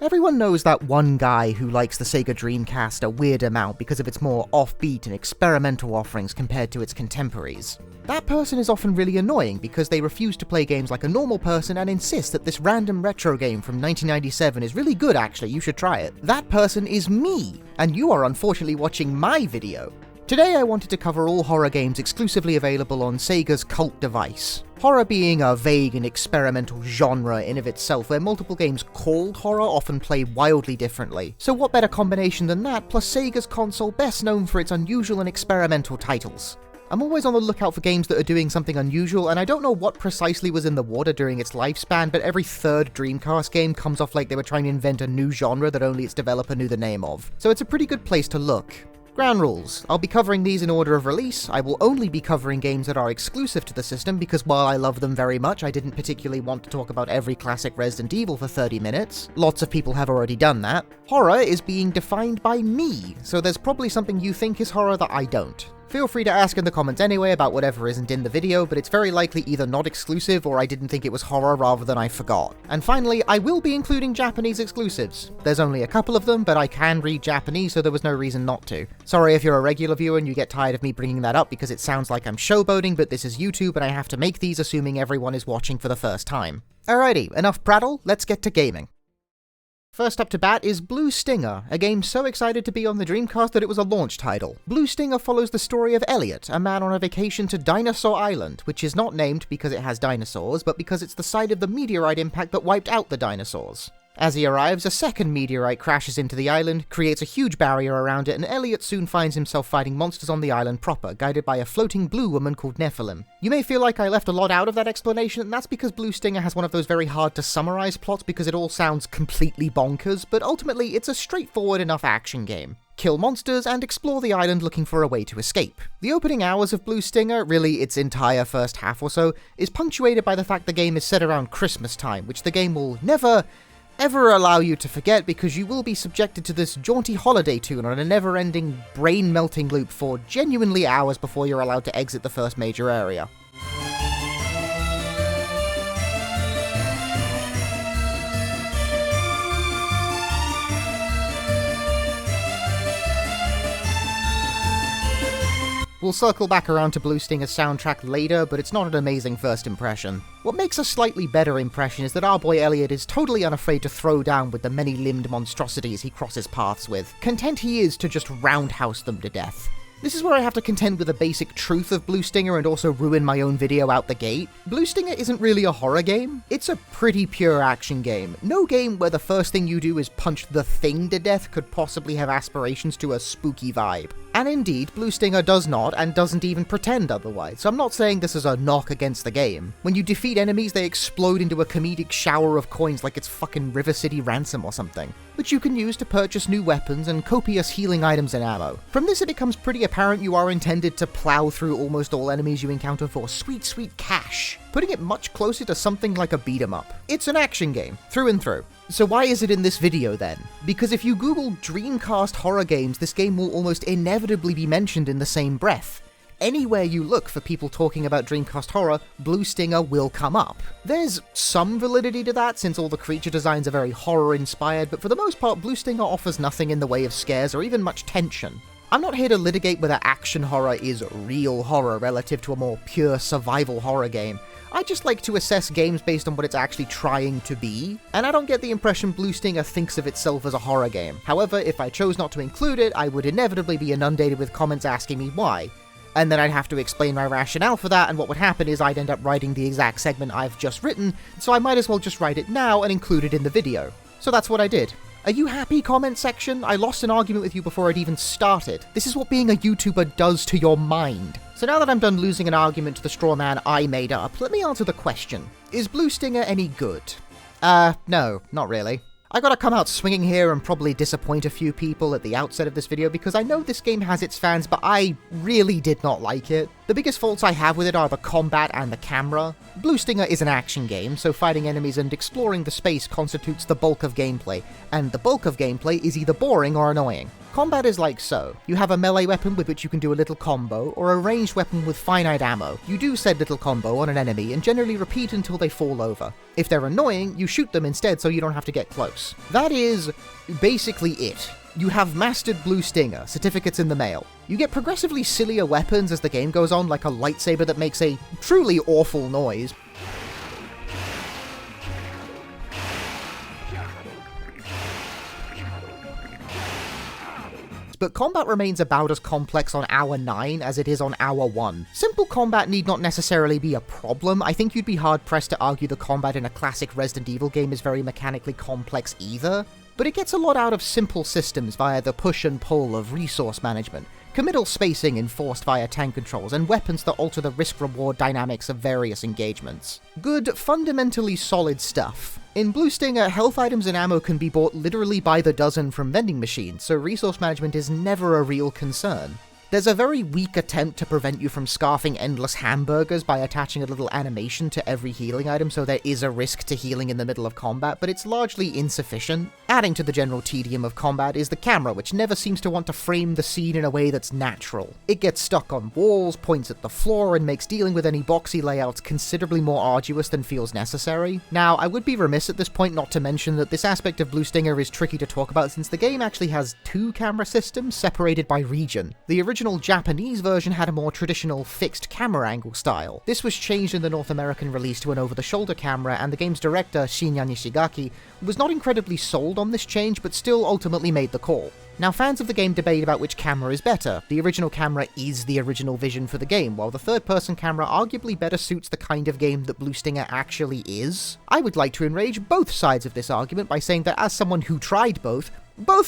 Everyone knows that one guy who likes the Sega Dreamcast a weird amount because of its more offbeat and experimental offerings compared to its contemporaries. That person is often really annoying because they refuse to play games like a normal person and insist that this random retro game from 1997 is really good actually, you should try it. That person is me, and you are unfortunately watching my video. Today I wanted to cover all horror games exclusively available on Sega's cult device. Horror being a vague and experimental genre in of itself, where multiple games called horror often play wildly differently. So what better combination than that, plus Sega's console best known for its unusual and experimental titles. I'm always on the lookout for games that are doing something unusual, and I don't know what precisely was in the water during its lifespan, but every third Dreamcast game comes off like they were trying to invent a new genre that only its developer knew the name of. So it's a pretty good place to look. Ground rules. I'll be covering these in order of release. I will only be covering games that are exclusive to the system because while I love them very much, I didn't particularly want to talk about every classic Resident Evil for 30 minutes. Lots of people have already done that. Horror is being defined by me, so there's probably something you think is horror that I don't. Feel free to ask in the comments anyway about whatever isn't in the video, but it's very likely either not exclusive or I didn't think it was horror rather than I forgot. And finally, I will be including Japanese exclusives. There's only a couple of them, but I can read Japanese, so there was no reason not to. Sorry if you're a regular viewer and you get tired of me bringing that up because it sounds like I'm showboating, but this is YouTube and I have to make these assuming everyone is watching for the first time. Alrighty, enough prattle, let's get to gaming. First up to bat is Blue Stinger, a game so excited to be on the Dreamcast that it was a launch title. Blue Stinger follows the story of Elliot, a man on a vacation to Dinosaur Island, which is not named because it has dinosaurs, but because it's the site of the meteorite impact that wiped out the dinosaurs. As he arrives, a second meteorite crashes into the island, creates a huge barrier around it, and Elliot soon finds himself fighting monsters on the island proper, guided by a floating blue woman called Nephilim. You may feel like I left a lot out of that explanation, and that's because Blue Stinger has one of those very hard to summarize plots because it all sounds completely bonkers, but ultimately it's a straightforward enough action game. Kill monsters and explore the island looking for a way to escape. The opening hours of Blue Stinger, really its entire first half or so, is punctuated by the fact the game is set around Christmas time, which the game will never ever allow you to forget because you will be subjected to this jaunty holiday tune on a never-ending, brain-melting loop for genuinely hours before you're allowed to exit the first major area. We'll circle back around to Blue Stinger's soundtrack later, but it's not an amazing first impression. What makes a slightly better impression is that our boy Elliot is totally unafraid to throw down with the many-limbed monstrosities he crosses paths with. Content he is to just roundhouse them to death. This is where I have to contend with the basic truth of Blue Stinger and also ruin my own video out the gate. Blue Stinger isn't really a horror game, it's a pretty pure action game. No game where the first thing you do is punch the thing to death could possibly have aspirations to a spooky vibe. And indeed, Blue Stinger does not, and doesn't even pretend otherwise, so I'm not saying this is a knock against the game. When you defeat enemies, they explode into a comedic shower of coins like it's fucking River City Ransom or something, which you can use to purchase new weapons and copious healing items and ammo. From this it becomes pretty apparent you are intended to plow through almost all enemies you encounter for sweet, sweet cash, putting it much closer to something like a beat-em-up. It's an action game, through and through. So why is it in this video then? Because if you Google Dreamcast horror games, this game will almost inevitably be mentioned in the same breath. Anywhere you look for people talking about Dreamcast horror, Blue Stinger will come up. There's some validity to that, since all the creature designs are very horror-inspired, but for the most part, Blue Stinger offers nothing in the way of scares or even much tension. I'm not here to litigate whether action horror is real horror relative to a more pure survival horror game. I just like to assess games based on what it's actually trying to be, and I don't get the impression Blue Stinger thinks of itself as a horror game. However, if I chose not to include it, I would inevitably be inundated with comments asking me why. And then I'd have to explain my rationale for that, and what would happen is I'd end up writing the exact segment I've just written, so I might as well just write it now and include it in the video. So that's what I did. Are you happy, comment section? I lost an argument with you before it even started. This is what being a YouTuber does to your mind. So now that I'm done losing an argument to the straw man I made up, let me answer the question. Is Blue Stinger any good? No, not really. I gotta come out swinging here and probably disappoint a few people at the outset of this video because I know this game has its fans, but I really did not like it. The biggest faults I have with it are the combat and the camera. Blue Stinger is an action game, so fighting enemies and exploring the space constitutes the bulk of gameplay, and the bulk of gameplay is either boring or annoying. Combat is like so. You have a melee weapon with which you can do a little combo, or a ranged weapon with finite ammo. You do said little combo on an enemy and generally repeat until they fall over. If they're annoying, you shoot them instead so you don't have to get close. That is basically it. You have mastered Blue Stinger, certificates in the mail. You get progressively sillier weapons as the game goes on, like a lightsaber that makes a truly awful noise. But combat remains about as complex on Hour 9 as it is on Hour 1. Simple combat need not necessarily be a problem. I think you'd be hard-pressed to argue the combat in a classic Resident Evil game is very mechanically complex either. But it gets a lot out of simple systems via the push and pull of resource management, committal spacing enforced via tank controls, and weapons that alter the risk-reward dynamics of various engagements. Good, fundamentally solid stuff. In Blue Stinger, health items and ammo can be bought literally by the dozen from vending machines, so resource management is never a real concern. There's a very weak attempt to prevent you from scarfing endless hamburgers by attaching a little animation to every healing item, so there is a risk to healing in the middle of combat, but it's largely insufficient. Adding to the general tedium of combat is the camera, which never seems to want to frame the scene in a way that's natural. It gets stuck on walls, points at the floor, and makes dealing with any boxy layouts considerably more arduous than feels necessary. Now, I would be remiss at this point not to mention that this aspect of Blue Stinger is tricky to talk about since the game actually has two camera systems separated by region. The original Japanese version had a more traditional fixed camera angle style. This was changed in the North American release to an over-the-shoulder camera, and the game's director, Shinya Nishigaki, was not incredibly sold on this change, but still ultimately made the call. Now, fans of the game debate about which camera is better. The original camera is the original vision for the game, while the third-person camera arguably better suits the kind of game that Blue Stinger actually is. I would like to enrage both sides of this argument by saying that as someone who tried both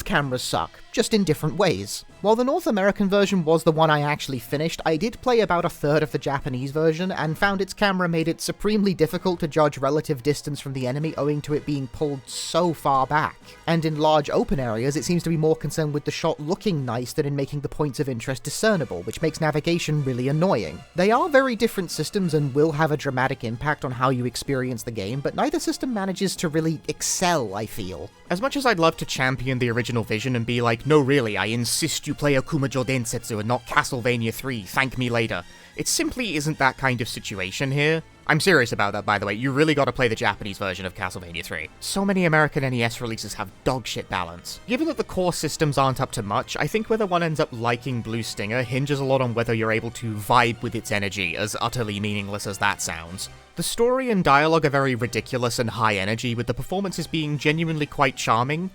cameras suck, just in different ways. While the North American version was the one I actually finished, I did play about a third of the Japanese version, and found its camera made it supremely difficult to judge relative distance from the enemy owing to it being pulled so far back. And in large open areas, it seems to be more concerned with the shot looking nice than in making the points of interest discernible, which makes navigation really annoying. They are very different systems and will have a dramatic impact on how you experience the game, but neither system manages to really excel, I feel. As much as I'd love to champion the original vision and be like, no really, I insist you play Okumajo Densetsu and not Castlevania 3, thank me later, it simply isn't that kind of situation here. I'm serious about that, by the way, you really gotta play the Japanese version of Castlevania 3. So many American NES releases have dogshit balance. Given that the core systems aren't up to much, I think whether one ends up liking Blue Stinger hinges a lot on whether you're able to vibe with its energy, as utterly meaningless as that sounds. The story and dialogue are very ridiculous and high energy, with the performances being genuinely quite charming,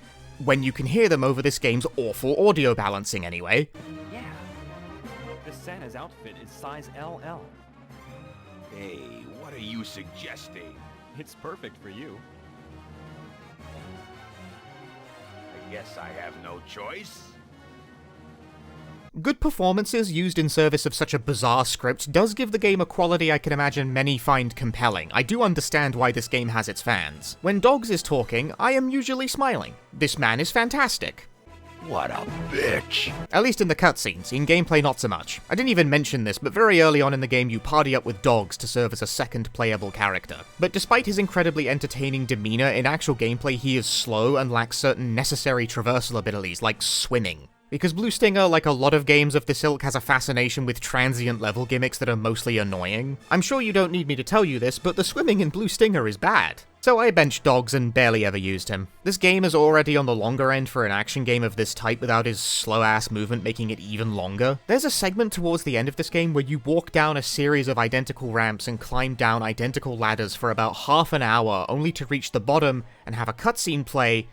when you can hear them over this game's awful audio balancing anyway. Yeah, this Santa's outfit is size LL. Hey, what are you suggesting? It's perfect for you. I guess I have no choice. Good performances used in service of such a bizarre script does give the game a quality I can imagine many find compelling. I do understand why this game has its fans. When Dogs is talking, I am usually smiling. This man is fantastic. What a bitch. At least in the cutscenes, in gameplay not so much. I didn't even mention this, but very early on in the game you party up with Dogs to serve as a second playable character. But despite his incredibly entertaining demeanor, in actual gameplay he is slow and lacks certain necessary traversal abilities, like swimming. Because Blue Stinger, like a lot of games of this ilk, has a fascination with transient level gimmicks that are mostly annoying. I'm sure you don't need me to tell you this, but the swimming in Blue Stinger is bad. So I benched Dogs and barely ever used him. This game is already on the longer end for an action game of this type without his slow-ass movement making it even longer. There's a segment towards the end of this game where you walk down a series of identical ramps and climb down identical ladders for about half an hour, only to reach the bottom and have a cutscene play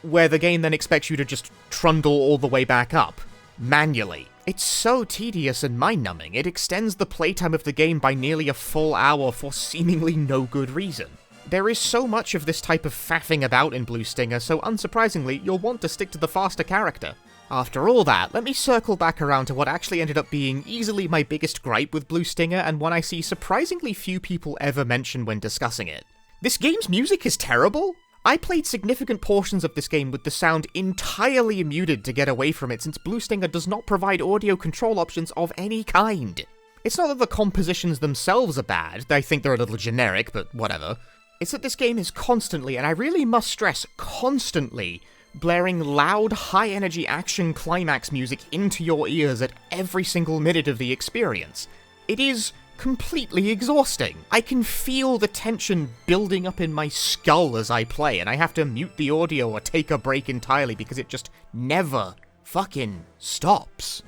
where the game then expects you to just trundle all the way back up, manually. It's so tedious and mind-numbing, it extends the playtime of the game by nearly a full hour for seemingly no good reason. There is so much of this type of faffing about in Blue Stinger, so unsurprisingly, you'll want to stick to the faster character. After all that, let me circle back around to what actually ended up being easily my biggest gripe with Blue Stinger, and one I see surprisingly few people ever mention when discussing it. This game's music is terrible? I played significant portions of this game with the sound entirely muted to get away from it, since Blue Stinger does not provide audio control options of any kind. It's not that the compositions themselves are bad, I think they're a little generic, but whatever. It's that this game is constantly, and I really must stress, constantly, blaring loud, high-energy action climax music into your ears at every single minute of the experience. It is completely exhausting. I can feel the tension building up in my skull as I play, and I have to mute the audio or take a break entirely because it just never fucking stops.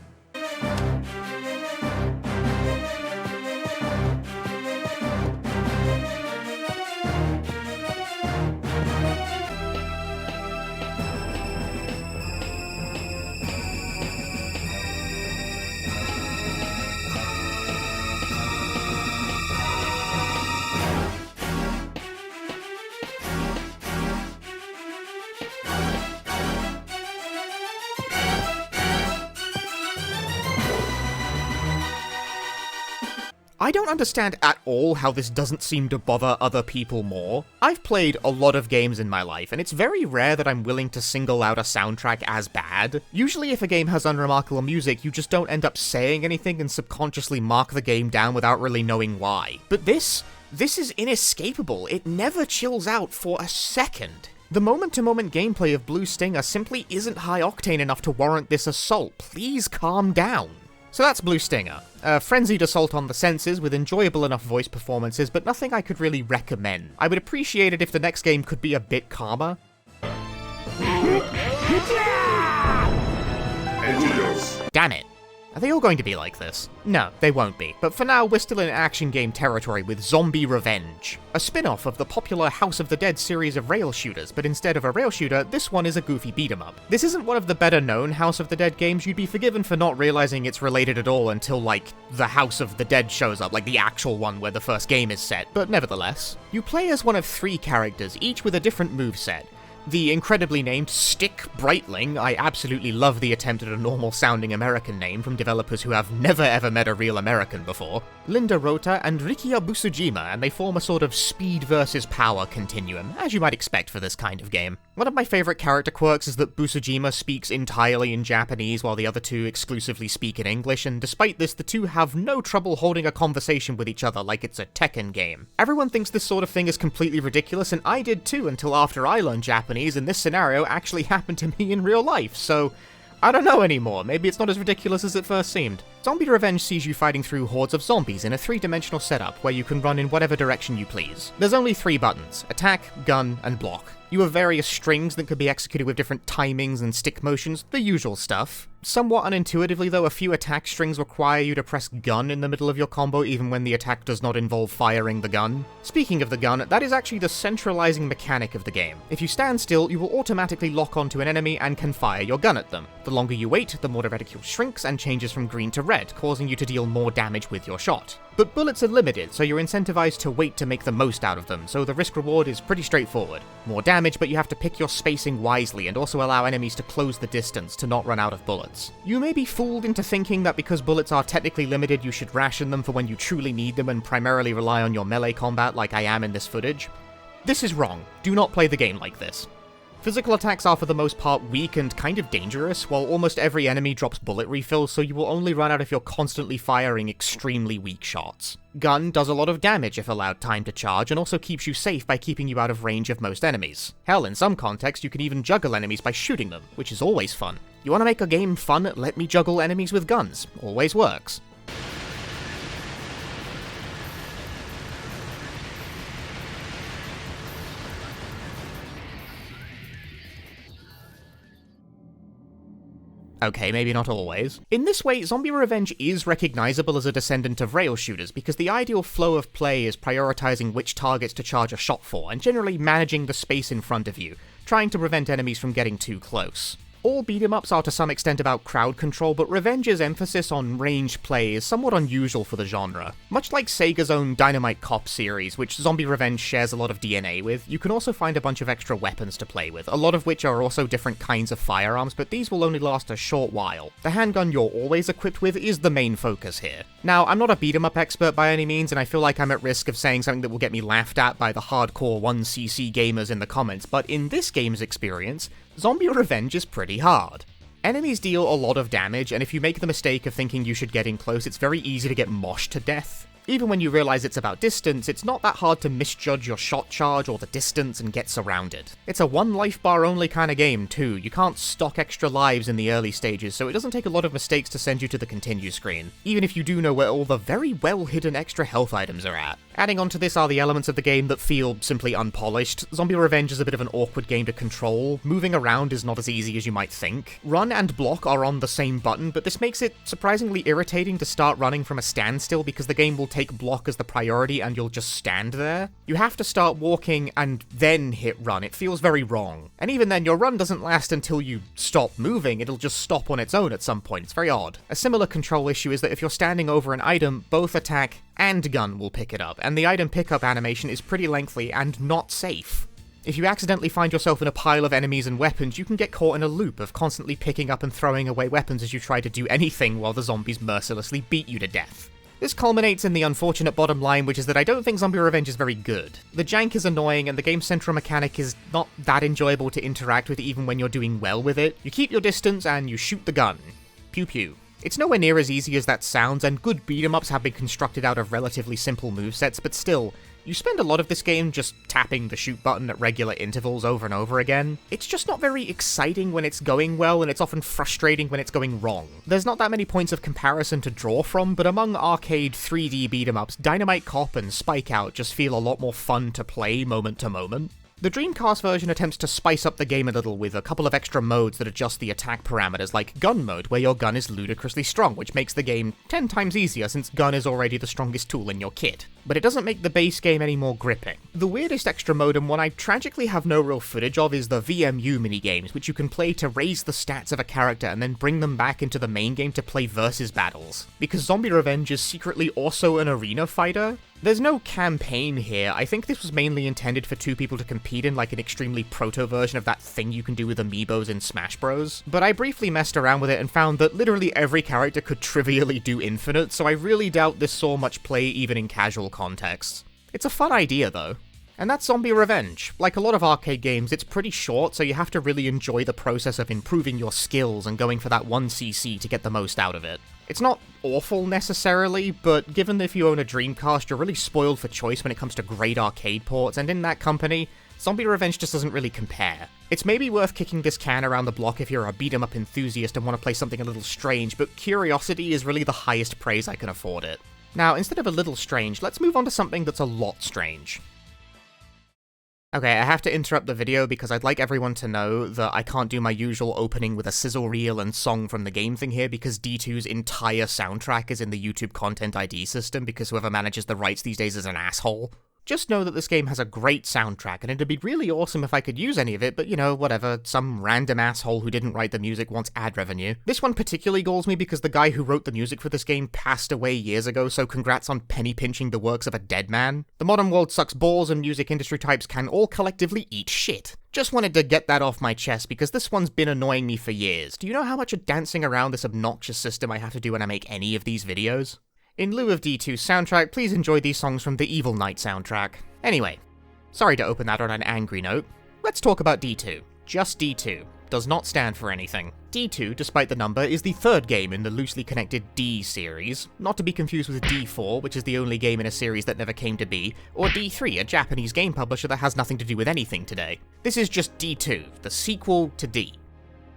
I don't understand at all how this doesn't seem to bother other people more. I've played a lot of games in my life, and it's very rare that I'm willing to single out a soundtrack as bad. Usually if a game has unremarkable music, you just don't end up saying anything and subconsciously mark the game down without really knowing why. But this is inescapable. It never chills out for a second. The moment-to-moment gameplay of Blue Stinger simply isn't high-octane enough to warrant this assault. Please calm down. So that's Blue Stinger. A frenzied assault on the senses with enjoyable enough voice performances, but nothing I could really recommend. I would appreciate it if the next game could be a bit calmer. Damn it. Are they all going to be like this? No, they won't be. But for now, we're still in action game territory with Zombie Revenge, a spin-off of the popular House of the Dead series of rail shooters, but instead of a rail shooter, this one is a goofy beat-em-up. This isn't one of the better-known House of the Dead games. You'd be forgiven for not realizing it's related at all until, like, the House of the Dead shows up, like the actual one where the first game is set, but nevertheless. You play as one of 3 characters, each with a different moveset. The incredibly named Stick Brightling. I absolutely love the attempt at a normal-sounding American name from developers who have never ever met a real American before. Linda Rota and Rikia Busujima, and they form a sort of speed versus power continuum, as you might expect for this kind of game. One of my favorite character quirks is that Busujima speaks entirely in Japanese while the other 2 exclusively speak in English, and despite this, the 2 have no trouble holding a conversation with each other like it's a Tekken game. Everyone thinks this sort of thing is completely ridiculous, and I did too until after I learned Japanese, and this scenario actually happened to me in real life, so I don't know anymore. Maybe it's not as ridiculous as it first seemed. Zombie Revenge sees you fighting through hordes of zombies in a 3-dimensional setup where you can run in whatever direction you please. There's only 3 buttons: attack, gun, and block. You have various strings that can be executed with different timings and stick motions, the usual stuff. Somewhat unintuitively though, a few attack strings require you to press gun in the middle of your combo even when the attack does not involve firing the gun. Speaking of the gun, that is actually the centralizing mechanic of the game. If you stand still, you will automatically lock onto an enemy and can fire your gun at them. The longer you wait, the more the reticule shrinks and changes from green to red, causing you to deal more damage with your shot. But bullets are limited, so you're incentivized to wait to make the most out of them, so the risk-reward is pretty straightforward. More damage, but you have to pick your spacing wisely and also allow enemies to close the distance to not run out of bullets. You may be fooled into thinking that because bullets are technically limited, you should ration them for when you truly need them and primarily rely on your melee combat like I am in this footage. This is wrong. Do not play the game like this. Physical attacks are for the most part weak and kind of dangerous, while almost every enemy drops bullet refills, so you will only run out if you're constantly firing extremely weak shots. Gun does a lot of damage if allowed time to charge, and also keeps you safe by keeping you out of range of most enemies. Hell, in some contexts, you can even juggle enemies by shooting them, which is always fun. You want to make a game fun? Let me juggle enemies with guns. Always works. Okay, maybe not always. In this way, Zombie Revenge is recognizable as a descendant of rail shooters, because the ideal flow of play is prioritizing which targets to charge a shot for, and generally managing the space in front of you, trying to prevent enemies from getting too close. All beat-em-ups are to some extent about crowd control, but Revenge's emphasis on range play is somewhat unusual for the genre. Much like Sega's own Dynamite Cop series, which Zombie Revenge shares a lot of DNA with, you can also find a bunch of extra weapons to play with, a lot of which are also different kinds of firearms, but these will only last a short while. The handgun you're always equipped with is the main focus here. Now, I'm not a beat-em-up expert by any means, and I feel like I'm at risk of saying something that will get me laughed at by the hardcore 1cc gamers in the comments, but in this game's experience, Zombie Revenge is pretty hard. Enemies deal a lot of damage, and if you make the mistake of thinking you should get in close, it's very easy to get moshed to death. Even when you realize it's about distance, it's not that hard to misjudge your shot charge or the distance and get surrounded. It's a one life bar only kind of game too. You can't stock extra lives in the early stages, so it doesn't take a lot of mistakes to send you to the continue screen, even if you do know where all the very well hidden extra health items are at. Adding on to this are the elements of the game that feel simply unpolished. Zombie Revenge is a bit of an awkward game to control. Moving around is not as easy as you might think. Run and block are on the same button, but this makes it surprisingly irritating to start running from a standstill because the game will take block as the priority and you'll just stand there. You have to start walking and then hit run. It feels very wrong. And even then, your run doesn't last until you stop moving. It'll just stop on its own at some point. It's very odd. A similar control issue is that if you're standing over an item, both attack and gun will pick it up, and the item pickup animation is pretty lengthy and not safe. If you accidentally find yourself in a pile of enemies and weapons, you can get caught in a loop of constantly picking up and throwing away weapons as you try to do anything while the zombies mercilessly beat you to death. This culminates in the unfortunate bottom line, which is that I don't think Zombie Revenge is very good. The jank is annoying, and the game's central mechanic is not that enjoyable to interact with even when you're doing well with it. You keep your distance, and you shoot the gun. Pew pew. It's nowhere near as easy as that sounds, and good beat-em-ups have been constructed out of relatively simple movesets, but still, you spend a lot of this game just tapping the shoot button at regular intervals over and over again. It's just not very exciting when it's going well, and it's often frustrating when it's going wrong. There's not that many points of comparison to draw from, but among arcade 3D beat-em-ups, Dynamite Cop and Spike Out just feel a lot more fun to play moment to moment. The Dreamcast version attempts to spice up the game a little with a couple of extra modes that adjust the attack parameters, like Gun Mode, where your gun is ludicrously strong, which makes the game 10 times easier since gun is already the strongest tool in your kit. But it doesn't make the base game any more gripping. The weirdest extra mode, and one I tragically have no real footage of, is the VMU minigames, which you can play to raise the stats of a character and then bring them back into the main game to play versus battles. Because Zombie Revenge is secretly also an arena fighter, there's no campaign here. I think this was mainly intended for two people to compete in, like an extremely proto version of that thing you can do with amiibos in Smash Bros. But I briefly messed around with it and found that literally every character could trivially do infinite, so I really doubt this saw much play even in casual contexts. It's a fun idea though. And that's Zombie Revenge. Like a lot of arcade games, it's pretty short, so you have to really enjoy the process of improving your skills and going for that 1cc to get the most out of it. It's not awful necessarily, but given that if you own a Dreamcast, you're really spoiled for choice when it comes to great arcade ports, and in that company, Zombie Revenge just doesn't really compare. It's maybe worth kicking this can around the block if you're a beat-em-up enthusiast and want to play something a little strange, but curiosity is really the highest praise I can afford it. Now, instead of a little strange, let's move on to something that's a lot strange. Okay, I have to interrupt the video because I'd like everyone to know that I can't do my usual opening with a sizzle reel and song from the game thing here because D2's entire soundtrack is in the YouTube Content ID system because whoever manages the rights these days is an asshole. Just know that this game has a great soundtrack, and it'd be really awesome if I could use any of it, but you know, whatever, some random asshole who didn't write the music wants ad revenue. This one particularly galls me because the guy who wrote the music for this game passed away years ago, so congrats on penny pinching the works of a dead man. The modern world sucks balls, and music industry types can all collectively eat shit. Just wanted to get that off my chest because this one's been annoying me for years. Do you know how much of dancing around this obnoxious system I have to do when I make any of these videos? In lieu of D2's soundtrack, please enjoy these songs from the Evil Knight soundtrack. Anyway, sorry to open that on an angry note. Let's talk about D2. Just D2. Does not stand for anything. D2, despite the number, is the third game in the loosely connected D series, not to be confused with D4, which is the only game in a series that never came to be, or D3, a Japanese game publisher that has nothing to do with anything today. This is just D2, the sequel to D.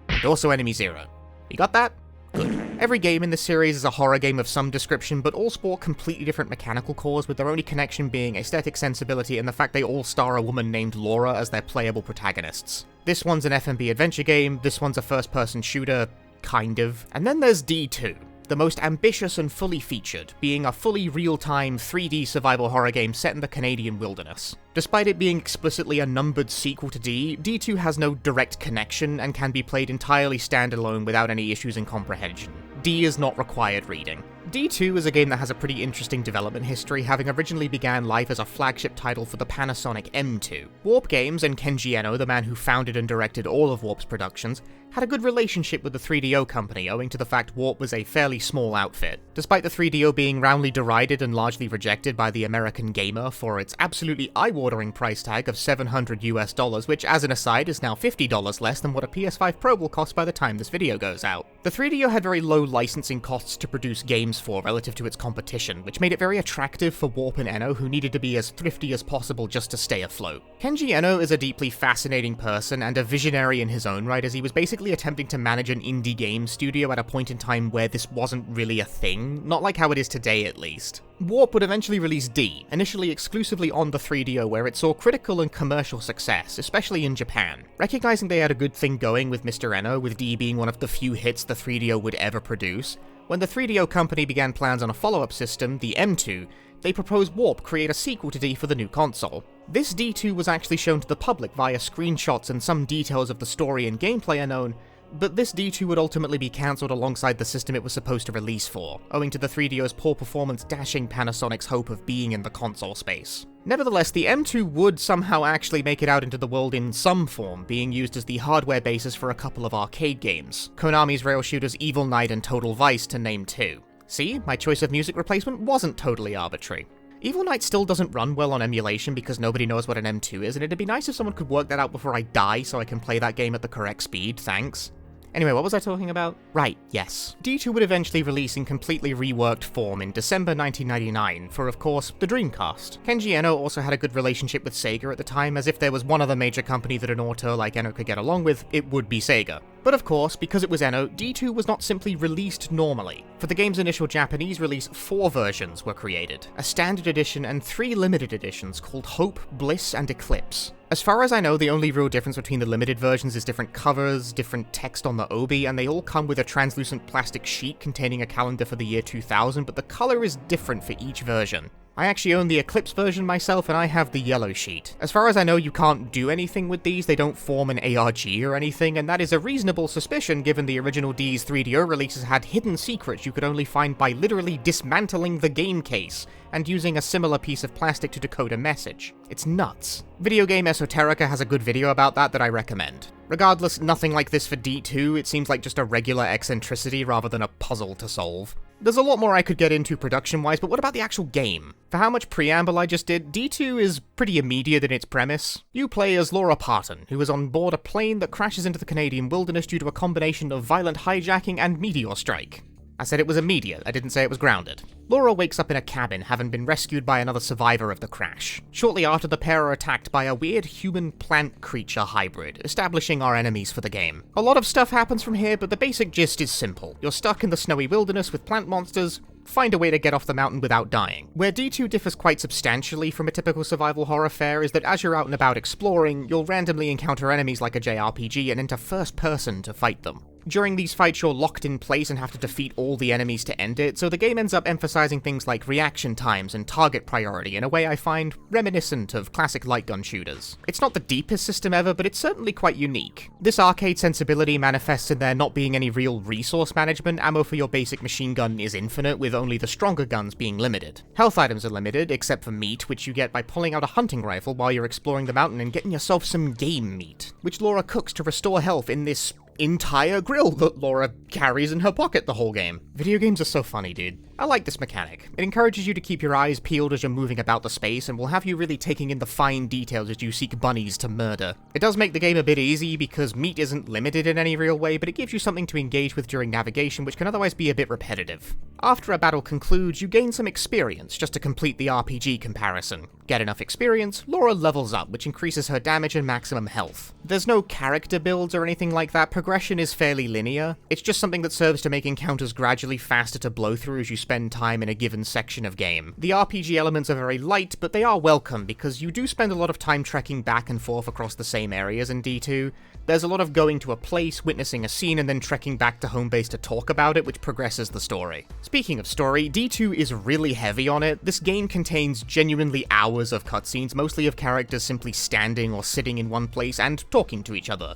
And also Enemy Zero. You got that? Good. Every game in the series is a horror game of some description, but all sport completely different mechanical cores, with their only connection being aesthetic sensibility and the fact they all star a woman named Laura as their playable protagonists. This one's an FMV adventure game, this one's a first-person shooter, kind of. And then there's D2, the most ambitious and fully featured, being a fully real-time 3D survival horror game set in the Canadian wilderness. Despite it being explicitly a numbered sequel to D, D2 has no direct connection and can be played entirely standalone without any issues in comprehension. D is not required reading. D2 is a game that has a pretty interesting development history, having originally began life as a flagship title for the Panasonic M2. Warp Games and Kenji Eno, the man who founded and directed all of Warp's productions, had a good relationship with the 3DO company owing to the fact Warp was a fairly small outfit. Despite the 3DO being roundly derided and largely rejected by the American gamer for its absolutely eye-watering price tag of $700 which, as an aside, is now $50 less than what a PS5 Pro will cost by the time this video goes out. The 3DO had very low licensing costs to produce games for relative to its competition, which made it very attractive for Warp and Eno, who needed to be as thrifty as possible just to stay afloat. Kenji Eno is a deeply fascinating person and a visionary in his own right, as he was basically attempting to manage an indie game studio at a point in time where this wasn't really a thing, not like how it is today at least. Warp would eventually release D, initially exclusively on the 3DO, where it saw critical and commercial success, especially in Japan. Recognizing they had a good thing going with Mr. Eno, with D being one of the few hits the 3DO would ever produce, when the 3DO company began plans on a follow-up system, the M2, they proposed Warp create a sequel to D for the new console. This D2 was actually shown to the public via screenshots, and some details of the story and gameplay are known, but this D2 would ultimately be cancelled alongside the system it was supposed to release for, owing to the 3DO's poor performance dashing Panasonic's hope of being in the console space. Nevertheless, the M2 would somehow actually make it out into the world in some form, being used as the hardware basis for a couple of arcade games, Konami's rail shooters Evil Knight and Total Vice to name two. See, my choice of music replacement wasn't totally arbitrary. Evil Knight still doesn't run well on emulation because nobody knows what an M2 is, and it'd be nice if someone could work that out before I die so I can play that game at the correct speed, thanks. Anyway, what was I talking about? Right, yes. D2 would eventually release in completely reworked form in December 1999 for, of course, the Dreamcast. Kenji Eno also had a good relationship with Sega at the time, as if there was one other major company that an auteur like Eno could get along with, it would be Sega. But of course, because it was Eno, D2 was not simply released normally. For the game's initial Japanese release, 4 versions were created, a standard edition and 3 limited editions called Hope, Bliss, and Eclipse. As far as I know, the only real difference between the limited versions is different covers, different text on the obi, and they all come with a translucent plastic sheet containing a calendar for the year 2000, but the color is different for each version. I actually own the Eclipse version myself, and I have the yellow sheet. As far as I know, you can't do anything with these, they don't form an ARG or anything, and that is a reasonable suspicion given the original D's 3DO releases had hidden secrets you could only find by literally dismantling the game case and using a similar piece of plastic to decode a message. It's nuts. Video Game Esoterica has a good video about that I recommend. Regardless, nothing like this for D2, it seems like just a regular eccentricity rather than a puzzle to solve. There's a lot more I could get into production-wise, but what about the actual game? For how much preamble I just did, D2 is pretty immediate in its premise. You play as Laura Parton, who is on board a plane that crashes into the Canadian wilderness due to a combination of violent hijacking and meteor strike. I said it was immediate, I didn't say it was grounded. Laura wakes up in a cabin, having been rescued by another survivor of the crash. Shortly after, the pair are attacked by a weird human-plant creature hybrid, establishing our enemies for the game. A lot of stuff happens from here, but the basic gist is simple. You're stuck in the snowy wilderness with plant monsters, find a way to get off the mountain without dying. Where D2 differs quite substantially from a typical survival horror fare is that as you're out and about exploring, you'll randomly encounter enemies like a JRPG and enter first person to fight them. During these fights, you're locked in place and have to defeat all the enemies to end it, so the game ends up emphasizing things like reaction times and target priority in a way I find reminiscent of classic light gun shooters. It's not the deepest system ever, but it's certainly quite unique. This arcade sensibility manifests in there not being any real resource management. Ammo for your basic machine gun is infinite, with only the stronger guns being limited. Health items are limited, except for meat, which you get by pulling out a hunting rifle while you're exploring the mountain and getting yourself some game meat, which Laura cooks to restore health in this entire grill that Laura carries in her pocket the whole game. Video games are so funny, dude. I like this mechanic. It encourages you to keep your eyes peeled as you're moving about the space, and will have you really taking in the fine details as you seek bunnies to murder. It does make the game a bit easy because meat isn't limited in any real way, but it gives you something to engage with during navigation, which can otherwise be a bit repetitive. After a battle concludes, you gain some experience just to complete the RPG comparison. Get enough experience, Laura levels up, which increases her damage and maximum health. There's no character builds or anything like that. Progression is fairly linear. It's just something that serves to make encounters gradually faster to blow through as you spend time in a given section of game. The RPG elements are very light, but they are welcome because you do spend a lot of time trekking back and forth across the same areas in D2. There's a lot of going to a place, witnessing a scene, and then trekking back to home base to talk about it, which progresses the story. Speaking of story, D2 is really heavy on it. This game contains genuinely hours of cutscenes, mostly of characters simply standing or sitting in one place and talking to each other.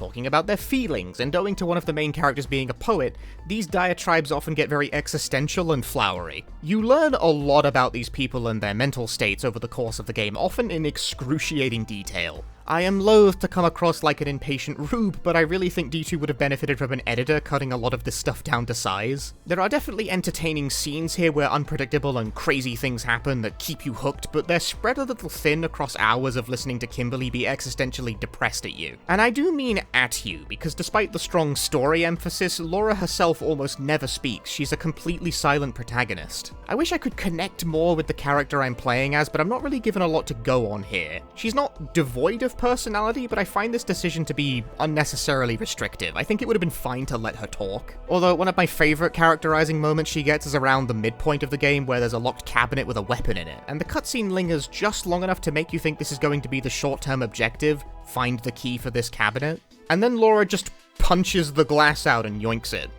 talking about their feelings, and owing to one of the main characters being a poet, these diatribes often get very existential and flowery. You learn a lot about these people and their mental states over the course of the game, often in excruciating detail. I am loath to come across like an impatient rube, but I really think D2 would have benefited from an editor cutting a lot of this stuff down to size. There are definitely entertaining scenes here where unpredictable and crazy things happen that keep you hooked, but they're spread a little thin across hours of listening to Kimberly be existentially depressed at you. And I do mean at you, because despite the strong story emphasis, Laura herself almost never speaks. She's a completely silent protagonist. I wish I could connect more with the character I'm playing as, but I'm not really given a lot to go on here. She's not devoid of personality, but I find this decision to be unnecessarily restrictive. I think it would have been fine to let her talk. Although one of my favorite characterizing moments she gets is around the midpoint of the game where there's a locked cabinet with a weapon in it, and the cutscene lingers just long enough to make you think this is going to be the short-term objective, find the key for this cabinet, and then Laura just punches the glass out and yoinks it.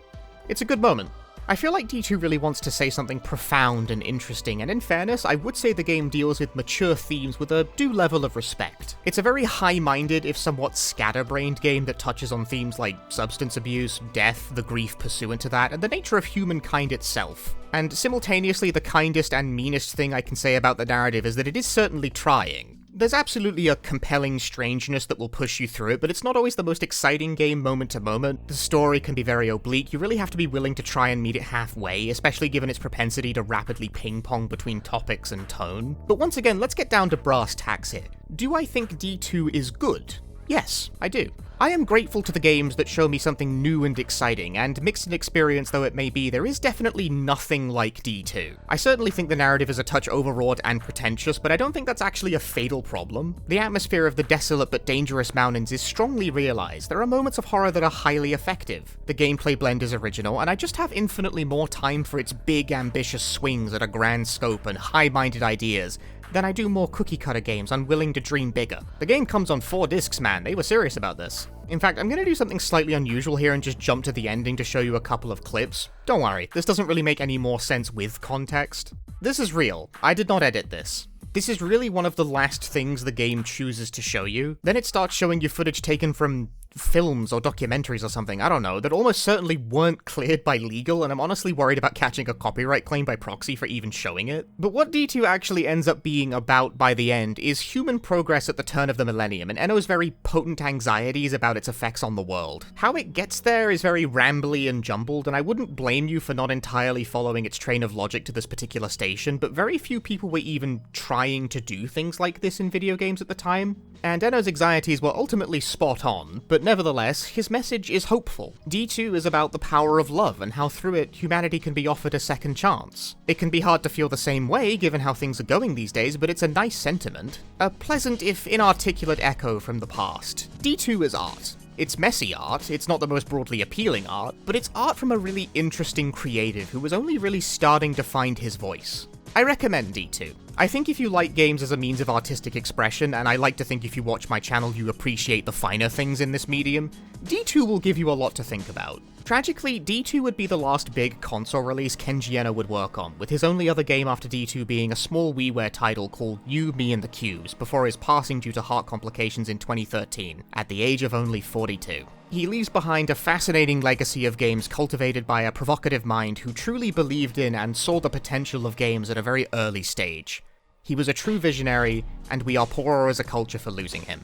It's a good moment. I feel like D2 really wants to say something profound and interesting, and in fairness, I would say the game deals with mature themes with a due level of respect. It's a very high-minded, if somewhat scatterbrained game that touches on themes like substance abuse, death, the grief pursuant to that, and the nature of humankind itself. And simultaneously, the kindest and meanest thing I can say about the narrative is that it is certainly trying. There's absolutely a compelling strangeness that will push you through it, but it's not always the most exciting game moment to moment. The story can be very oblique. You really have to be willing to try and meet it halfway, especially given its propensity to rapidly ping-pong between topics and tone. But once again, let's get down to brass tacks here. Do I think D2 is good? Yes, I do. I am grateful to the games that show me something new and exciting, and mixed in experience though it may be, there is definitely nothing like D2. I certainly think the narrative is a touch overwrought and pretentious, but I don't think that's actually a fatal problem. The atmosphere of the desolate but dangerous mountains is strongly realized. There are moments of horror that are highly effective. The gameplay blend is original, and I just have infinitely more time for its big, ambitious swings at a grand scope and high-minded ideas than I do more cookie-cutter games unwilling to dream bigger. The game comes on 4 discs, man. They were serious about this. In fact, I'm gonna do something slightly unusual here and just jump to the ending to show you a couple of clips. Don't worry, this doesn't really make any more sense with context. This is real. I did not edit this. This is really one of the last things the game chooses to show you. Then it starts showing you footage taken from films or documentaries or something, I don't know, that almost certainly weren't cleared by legal, and I'm honestly worried about catching a copyright claim by proxy for even showing it. But what D2 actually ends up being about by the end is human progress at the turn of the millennium, and Enno's very potent anxieties about its effects on the world. How it gets there is very rambly and jumbled, and I wouldn't blame you for not entirely following its train of logic to this particular station, but very few people were even trying to do things like this in video games at the time. And Enno's anxieties were ultimately spot on, but nevertheless, his message is hopeful. D2 is about the power of love and how through it, humanity can be offered a second chance. It can be hard to feel the same way given how things are going these days, but it's a nice sentiment. A pleasant if inarticulate echo from the past. D2 is art. It's messy art, it's not the most broadly appealing art, but it's art from a really interesting creative who was only really starting to find his voice. I recommend D2. I think if you like games as a means of artistic expression, and I like to think if you watch my channel you appreciate the finer things in this medium, D2 will give you a lot to think about. Tragically, D2 would be the last big console release Kenji Enno would work on, with his only other game after D2 being a small WiiWare title called You, Me and the Cubes, before his passing due to heart complications in 2013, at the age of only 42. He leaves behind a fascinating legacy of games cultivated by a provocative mind who truly believed in and saw the potential of games at a very early stage. He was a true visionary, and we are poorer as a culture for losing him.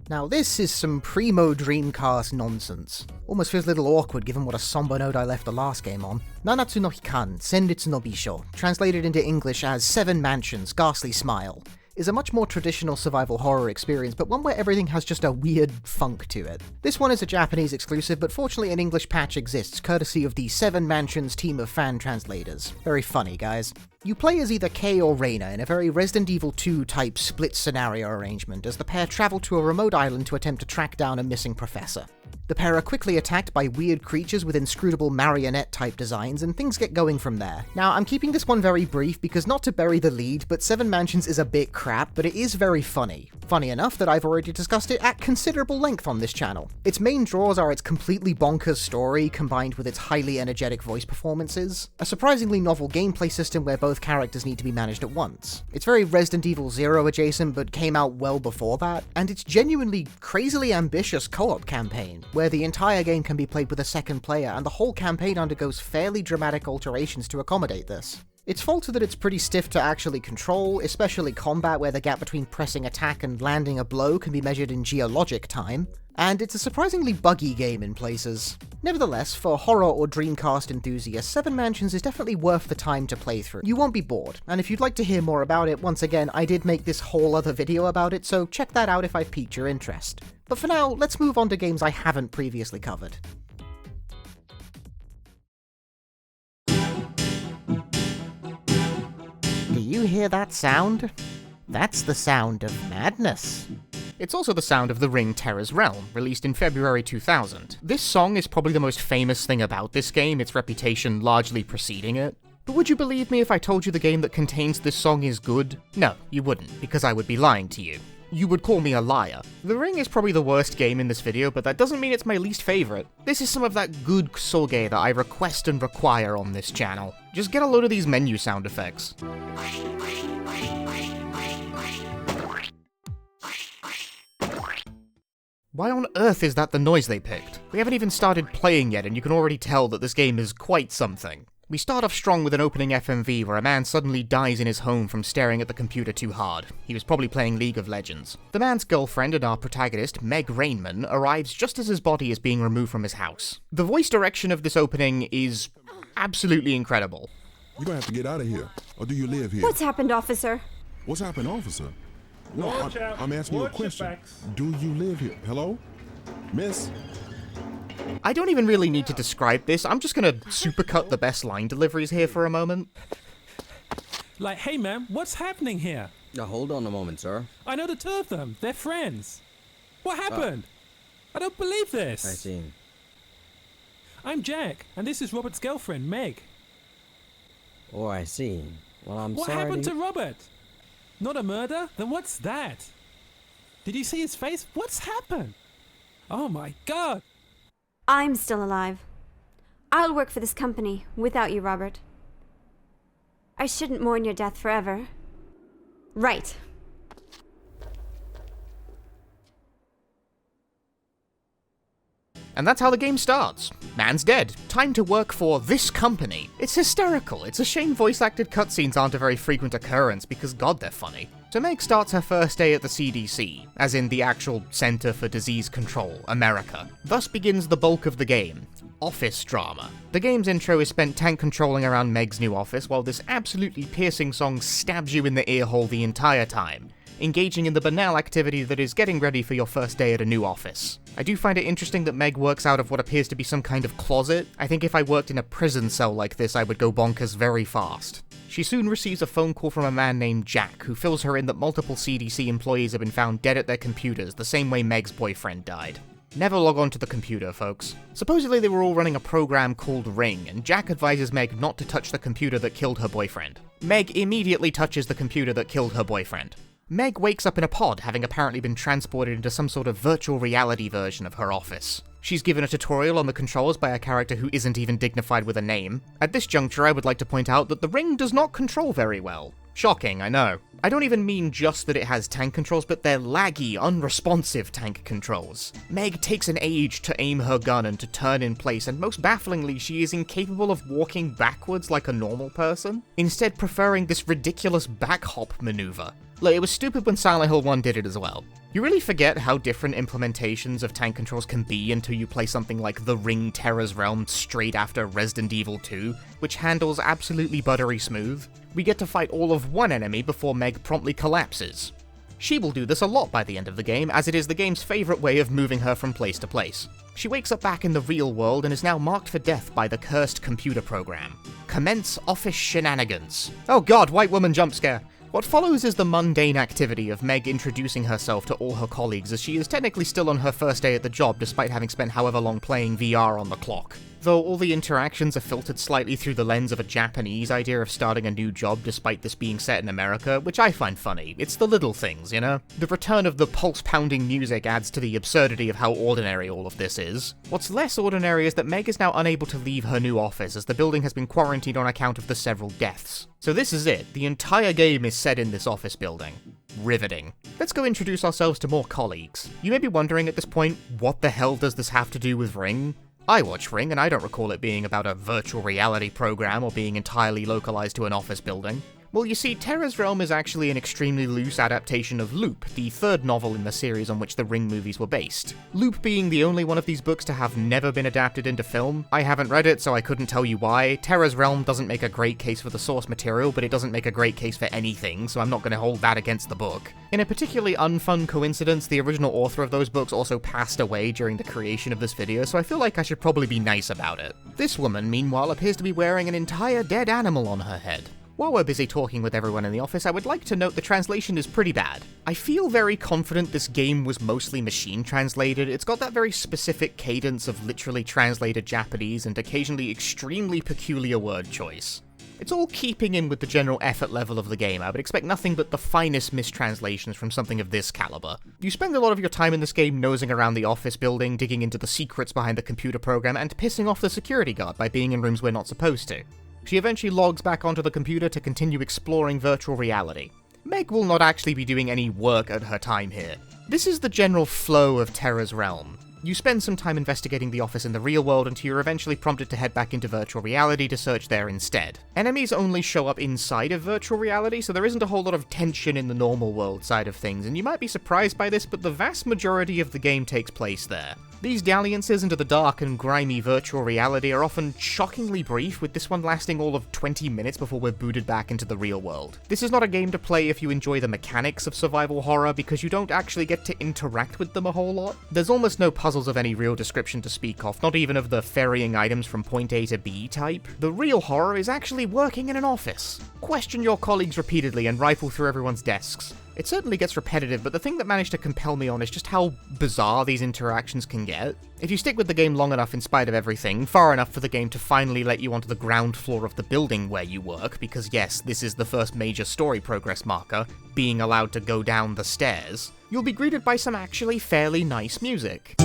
Now this is some primo Dreamcast nonsense. Almost feels a little awkward given what a somber note I left the last game on. Nanatsu no Hikan, Senritsu no Bisho, translated into English as 7 Mansions, Ghastly Smile, is a much more traditional survival horror experience, but one where everything has just a weird funk to it. This one is a Japanese exclusive, but fortunately an English patch exists, courtesy of the 7 Mansions team of fan translators. Very funny, guys. You play as either Kei or Reina in a very Resident Evil 2 type split scenario arrangement as the pair travel to a remote island to attempt to track down a missing professor. The pair are quickly attacked by weird creatures with inscrutable marionette-type designs, and things get going from there. Now, I'm keeping this one very brief because not to bury the lead, but 7 Mansions is a bit crap, but it is very funny. Funny enough that I've already discussed it at considerable length on this channel. Its main draws are its completely bonkers story combined with its highly energetic voice performances, a surprisingly novel gameplay system where both characters need to be managed at once. It's very Resident Evil 0 adjacent but came out well before that, and it's genuinely crazily ambitious co-op campaign, where the entire game can be played with a second player and the whole campaign undergoes fairly dramatic alterations to accommodate this. It's faulted that it's pretty stiff to actually control, especially combat where the gap between pressing attack and landing a blow can be measured in geologic time, and it's a surprisingly buggy game in places. Nevertheless, for horror or Dreamcast enthusiasts, Seven Mansions is definitely worth the time to play through. You won't be bored, and if you'd like to hear more about it, once again, I did make this whole other video about it, so check that out if I've piqued your interest. But for now, let's move on to games I haven't previously covered. Do you hear that sound? That's the sound of madness. It's also the sound of The Ring Terror's Realm, released in February 2000. This song is probably the most famous thing about this game, its reputation largely preceding it. But would you believe me if I told you the game that contains this song is good? No, you wouldn't, because I would be lying to you. You would call me a liar. The Ring is probably the worst game in this video, but that doesn't mean it's my least favourite. This is some of that good soge that I request and require on this channel. Just get a load of these menu sound effects. Why on earth is that the noise they picked? We haven't even started playing yet and you can already tell that this game is quite something. We start off strong with an opening FMV where a man suddenly dies in his home from staring at the computer too hard. He was probably playing League of Legends. The man's girlfriend and our protagonist, Meg Rainman, arrives just as his body is being removed from his house. The voice direction of this opening is absolutely incredible. You're gonna have to get out of here. Or do you live here? What's happened, officer? What's happened, officer? No, I'm asking you a question. Do you live here? Hello? Miss? I don't even really need to describe this, I'm just gonna supercut the best line deliveries here for a moment. Like, hey man, what's happening here? Hold on a moment, sir. I know the two of them. They're friends. What happened? I don't believe this. I see. I'm Jack, and this is Robert's girlfriend, Meg. Oh, I see. Well, I'm What sorry. happened to Robert? Not a murder? Then what's that? Did you see his face? What's happened? Oh my god. I'm still alive. I'll work for this company without you, Robert. I shouldn't mourn your death forever. Right. And that's how the game starts. Man's dead. Time to work for this company. It's hysterical. It's a shame voice-acted cutscenes aren't a very frequent occurrence, because god, they're funny. So Meg starts her first day at the CDC, as in the actual Center for Disease Control, America. Thus begins the bulk of the game. Office drama. The game's intro is spent tank controlling around Meg's new office, while this absolutely piercing song stabs you in the earhole the entire time, engaging in the banal activity that is getting ready for your first day at a new office. I do find it interesting that Meg works out of what appears to be some kind of closet. I think if I worked in a prison cell like this, I would go bonkers very fast. She soon receives a phone call from a man named Jack, who fills her in that multiple CDC employees have been found dead at their computers, the same way Meg's boyfriend died. Never log on to the computer, folks. Supposedly they were all running a program called Ring, and Jack advises Meg not to touch the computer that killed her boyfriend. Meg immediately touches the computer that killed her boyfriend. Meg wakes up in a pod, having apparently been transported into some sort of virtual reality version of her office. She's given a tutorial on the controls by a character who isn't even dignified with a name. At this juncture, I would like to point out that the Ring does not control very well. Shocking, I know. I don't even mean just that it has tank controls, but they're laggy, unresponsive tank controls. Meg takes an age to aim her gun and to turn in place, and most bafflingly, she is incapable of walking backwards like a normal person, instead preferring this ridiculous back hop maneuver. Like, it was stupid when Silent Hill 1 did it as well. You really forget how different implementations of tank controls can be until you play something like The Ring Terror's Realm straight after Resident Evil 2, which handles absolutely buttery smooth. We get to fight all of one enemy before Meg promptly collapses. She will do this a lot by the end of the game, as it is the game's favourite way of moving her from place to place. She wakes up back in the real world and is now marked for death by the cursed computer program. Commence office shenanigans. Oh god, white woman jump scare. What follows is the mundane activity of Meg introducing herself to all her colleagues, as she is technically still on her first day at the job despite having spent however long playing VR on the clock. though all the interactions are filtered slightly through the lens of a Japanese idea of starting a new job despite this being set in America, which I find funny. It's the little things, you know? The return of the pulse-pounding music adds to the absurdity of how ordinary all of this is. What's less ordinary is that Meg is now unable to leave her new office as the building has been quarantined on account of the several deaths. So this is it. The entire game is set in this office building. Riveting. Let's go introduce ourselves to more colleagues. You may be wondering at this point, what the hell does this have to do with Ring? I watch Ring, and I don't recall it being about a virtual reality program or being entirely localized to an office building. Well, you see, Terra's Realm is actually an extremely loose adaptation of Loop, the third novel in the series on which the Ring movies were based. Loop being the only one of these books to have never been adapted into film. I haven't read it, so I couldn't tell you why. Terra's Realm doesn't make a great case for the source material, but it doesn't make a great case for anything, so I'm not going to hold that against the book. In a particularly unfun coincidence, the original author of those books also passed away during the creation of this video, so I feel like I should probably be nice about it. This woman, meanwhile, appears to be wearing an entire dead animal on her head. While we're busy talking with everyone in the office, I would like to note the translation is pretty bad. I feel very confident this game was mostly machine translated. It's got that very specific cadence of literally translated Japanese and occasionally extremely peculiar word choice. It's all keeping in with the general effort level of the game. I would expect nothing but the finest mistranslations from something of this caliber. You spend a lot of your time in this game nosing around the office building, digging into the secrets behind the computer program, and pissing off the security guard by being in rooms we're not supposed to. She eventually logs back onto the computer to continue exploring virtual reality. Meg will not actually be doing any work at her time here. This is the general flow of Terra's Realm. You spend some time investigating the office in the real world until you're eventually prompted to head back into virtual reality to search there instead. Enemies only show up inside of virtual reality, so there isn't a whole lot of tension in the normal world side of things, and you might be surprised by this, but the vast majority of the game takes place there. These dalliances into the dark and grimy virtual reality are often shockingly brief, with this one lasting all of 20 minutes before we're booted back into the real world. This is not a game to play if you enjoy the mechanics of survival horror, because you don't actually get to interact with them a whole lot. There's almost no puzzles of any real description to speak of, not even of the ferrying items from point A to B type. The real horror is actually working in an office. Question your colleagues repeatedly and rifle through everyone's desks. It certainly gets repetitive, but the thing that managed to compel me on is just how bizarre these interactions can get. If you stick with the game long enough in spite of everything, far enough for the game to finally let you onto the ground floor of the building where you work, because yes, this is the first major story progress marker, being allowed to go down the stairs, you'll be greeted by some actually fairly nice music.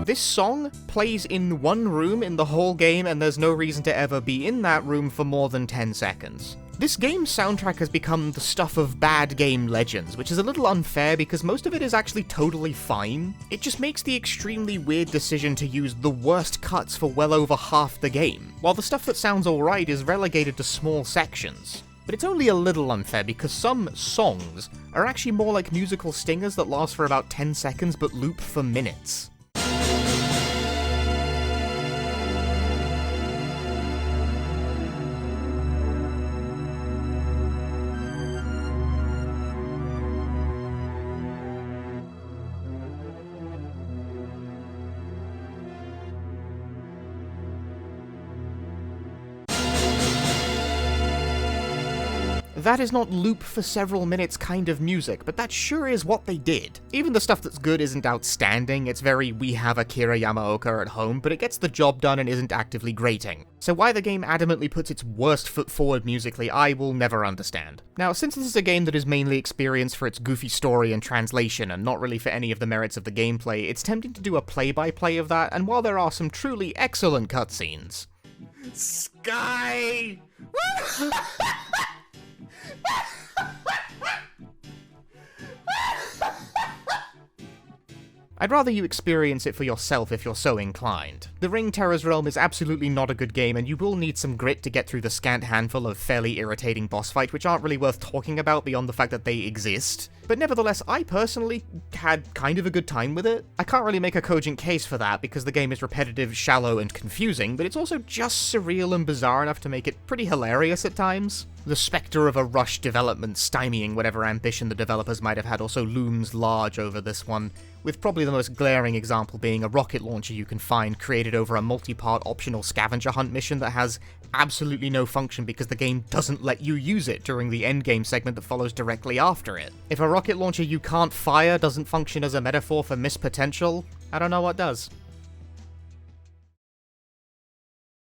This song plays in one room in the whole game, and there's no reason to ever be in that room for more than 10 seconds. This game's soundtrack has become the stuff of bad game legends, which is a little unfair because most of it is actually totally fine. It just makes the extremely weird decision to use the worst cuts for well over half the game, while the stuff that sounds alright is relegated to small sections. But it's only a little unfair because some songs are actually more like musical stingers that last for about 10 seconds but loop for minutes. That is not loop for several minutes kind of music, but that sure is what they did. Even the stuff that's good isn't outstanding, it's very we have Akira Yamaoka at home, but it gets the job done and isn't actively grating. So why the game adamantly puts its worst foot forward musically, I will never understand. Now, since this is a game that is mainly experienced for its goofy story and translation, and not really for any of the merits of the gameplay, it's tempting to do a play-by-play of that, and while there are some truly excellent cutscenes... Sky! I'd rather you experience it for yourself if you're so inclined. The Ring Terra's Realm is absolutely not a good game, and you will need some grit to get through the scant handful of fairly irritating boss fights which aren't really worth talking about beyond the fact that they exist. But nevertheless, I personally had kind of a good time with it. I can't really make a cogent case for that because the game is repetitive, shallow, and confusing, but it's also just surreal and bizarre enough to make it pretty hilarious at times. The spectre of a rushed development stymieing whatever ambition the developers might have had also looms large over this one, with probably the most glaring example being a rocket launcher you can find created over a multi-part optional scavenger hunt mission that has absolutely no function because the game doesn't let you use it during the endgame segment that follows directly after it. If a rocket launcher you can't fire doesn't function as a metaphor for missed potential, I don't know what does.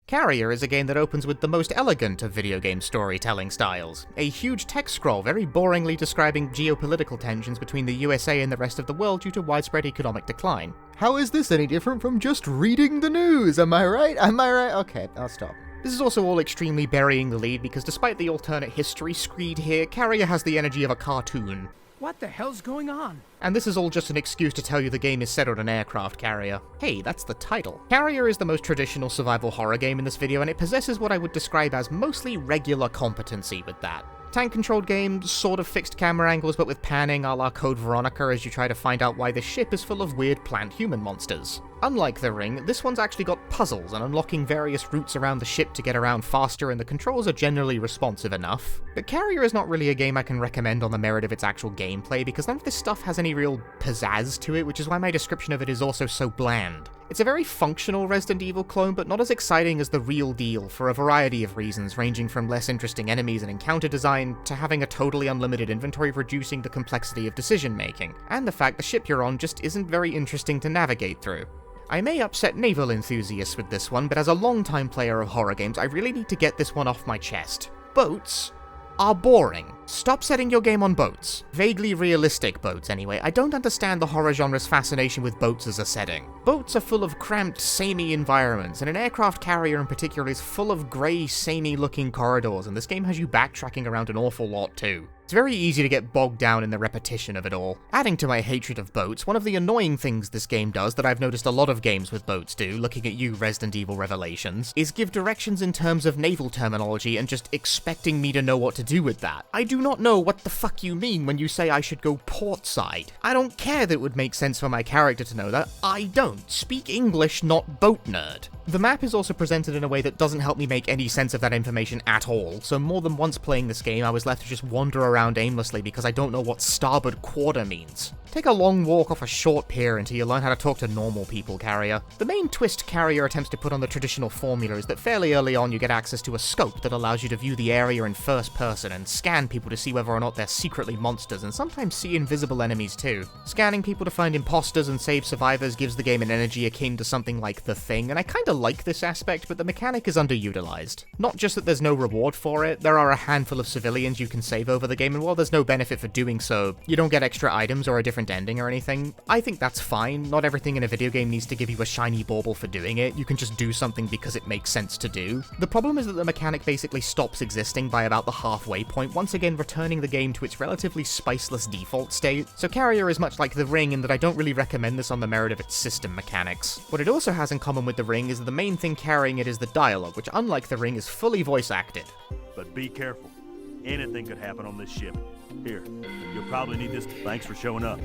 Carrier is a game that opens with the most elegant of video game storytelling styles, a huge text scroll very boringly describing geopolitical tensions between the USA and the rest of the world due to widespread economic decline. How is this any different from just reading the news, am I right? Am I right? Okay, I'll stop. This is also all extremely burying the lead because despite the alternate history screed here, Carrier has the energy of a cartoon. What the hell's going on? And this is all just an excuse to tell you the game is set on an aircraft carrier. Hey, that's the title. Carrier is the most traditional survival horror game in this video, and it possesses what I would describe as mostly regular competency with that. Tank-controlled game, sort of fixed camera angles but with panning a la Code Veronica as you try to find out why the ship is full of weird plant-human monsters. Unlike The Ring, this one's actually got puzzles and unlocking various routes around the ship to get around faster, and the controls are generally responsive enough. But Carrier is not really a game I can recommend on the merit of its actual gameplay because none of this stuff has any real pizzazz to it, which is why my description of it is also so bland. It's a very functional Resident Evil clone, but not as exciting as the real deal for a variety of reasons, ranging from less interesting enemies and encounter design, to having a totally unlimited inventory reducing the complexity of decision-making, and the fact the ship you're on just isn't very interesting to navigate through. I may upset naval enthusiasts with this one, but as a long-time player of horror games, I really need to get this one off my chest. Boats are boring. Stop setting your game on boats. Vaguely realistic boats, anyway. I don't understand the horror genre's fascination with boats as a setting. Boats are full of cramped, samey environments, and an aircraft carrier in particular is full of grey, samey-looking corridors, and this game has you backtracking around an awful lot too. It's very easy to get bogged down in the repetition of it all. Adding to my hatred of boats, one of the annoying things this game does that I've noticed a lot of games with boats do, looking at you Resident Evil Revelations, is give directions in terms of naval terminology and just expecting me to know what to do with that. I do not know what the fuck you mean when you say I should go portside. I don't care that it would make sense for my character to know that. I don't. Speak English, not boat nerd. The map is also presented in a way that doesn't help me make any sense of that information at all, so more than once playing this game I was left to just wander around aimlessly because I don't know what starboard quarter means. Take a long walk off a short pier until you learn how to talk to normal people, Carrier. The main twist Carrier attempts to put on the traditional formula is that fairly early on you get access to a scope that allows you to view the area in first person and scan people to see whether or not they're secretly monsters, and sometimes see invisible enemies too. Scanning people to find imposters and save survivors gives the game an energy akin to something like The Thing, and I kinda like this aspect, but the mechanic is underutilized. Not just that there's no reward for it, there are a handful of civilians you can save over the game, and while there's no benefit for doing so, you don't get extra items or a different ending or anything. I think that's fine. Not everything in a video game needs to give you a shiny bauble for doing it. You can just do something because it makes sense to do. The problem is that the mechanic basically stops existing by about the halfway point, once again returning the game to its relatively spiceless default state. So Carrier is much like The Ring in that I don't really recommend this on the merit of its system mechanics. What it also has in common with The Ring is that the main thing carrying it is the dialogue, which unlike The Ring is fully voice acted. But be careful. Anything could happen on this ship. Here, you'll probably need this. Thanks for showing up.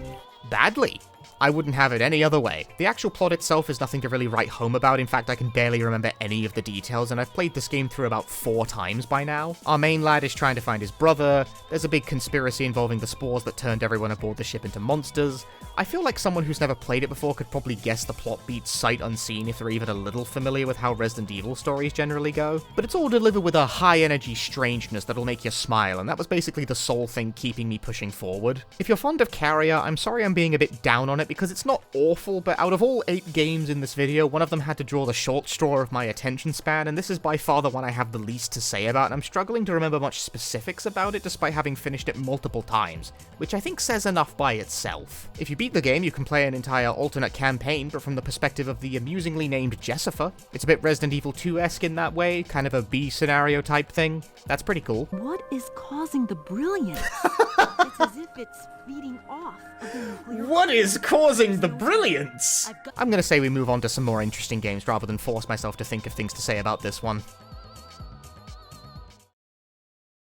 Badly. I wouldn't have it any other way. The actual plot itself is nothing to really write home about. In fact, I can barely remember any of the details, and I've played this game through about 4 times by now. Our main lad is trying to find his brother, there's a big conspiracy involving the spores that turned everyone aboard the ship into monsters. I feel like someone who's never played it before could probably guess the plot beats sight unseen if they're even a little familiar with how Resident Evil stories generally go. But it's all delivered with a high-energy strangeness that'll make you smile, and that was basically the sole thing keeping me pushing forward. If you're fond of Carrier, I'm sorry I'm being a bit down on it because it's not awful, but out of all 8 games in this video, one of them had to draw the short straw of my attention span, and this is by far the one I have the least to say about, and I'm struggling to remember much specifics about it despite having finished it multiple times, which I think says enough by itself. If you beat the game, you can play an entire alternate campaign, but from the perspective of the amusingly named Jessica. It's a bit Resident Evil 2-esque in that way, kind of a B scenario type thing. That's pretty cool. What is causing the brilliance? It's as if it's feeding off. What is causing the brilliance? I'm gonna say we move on to some more interesting games rather than force myself to think of things to say about this one.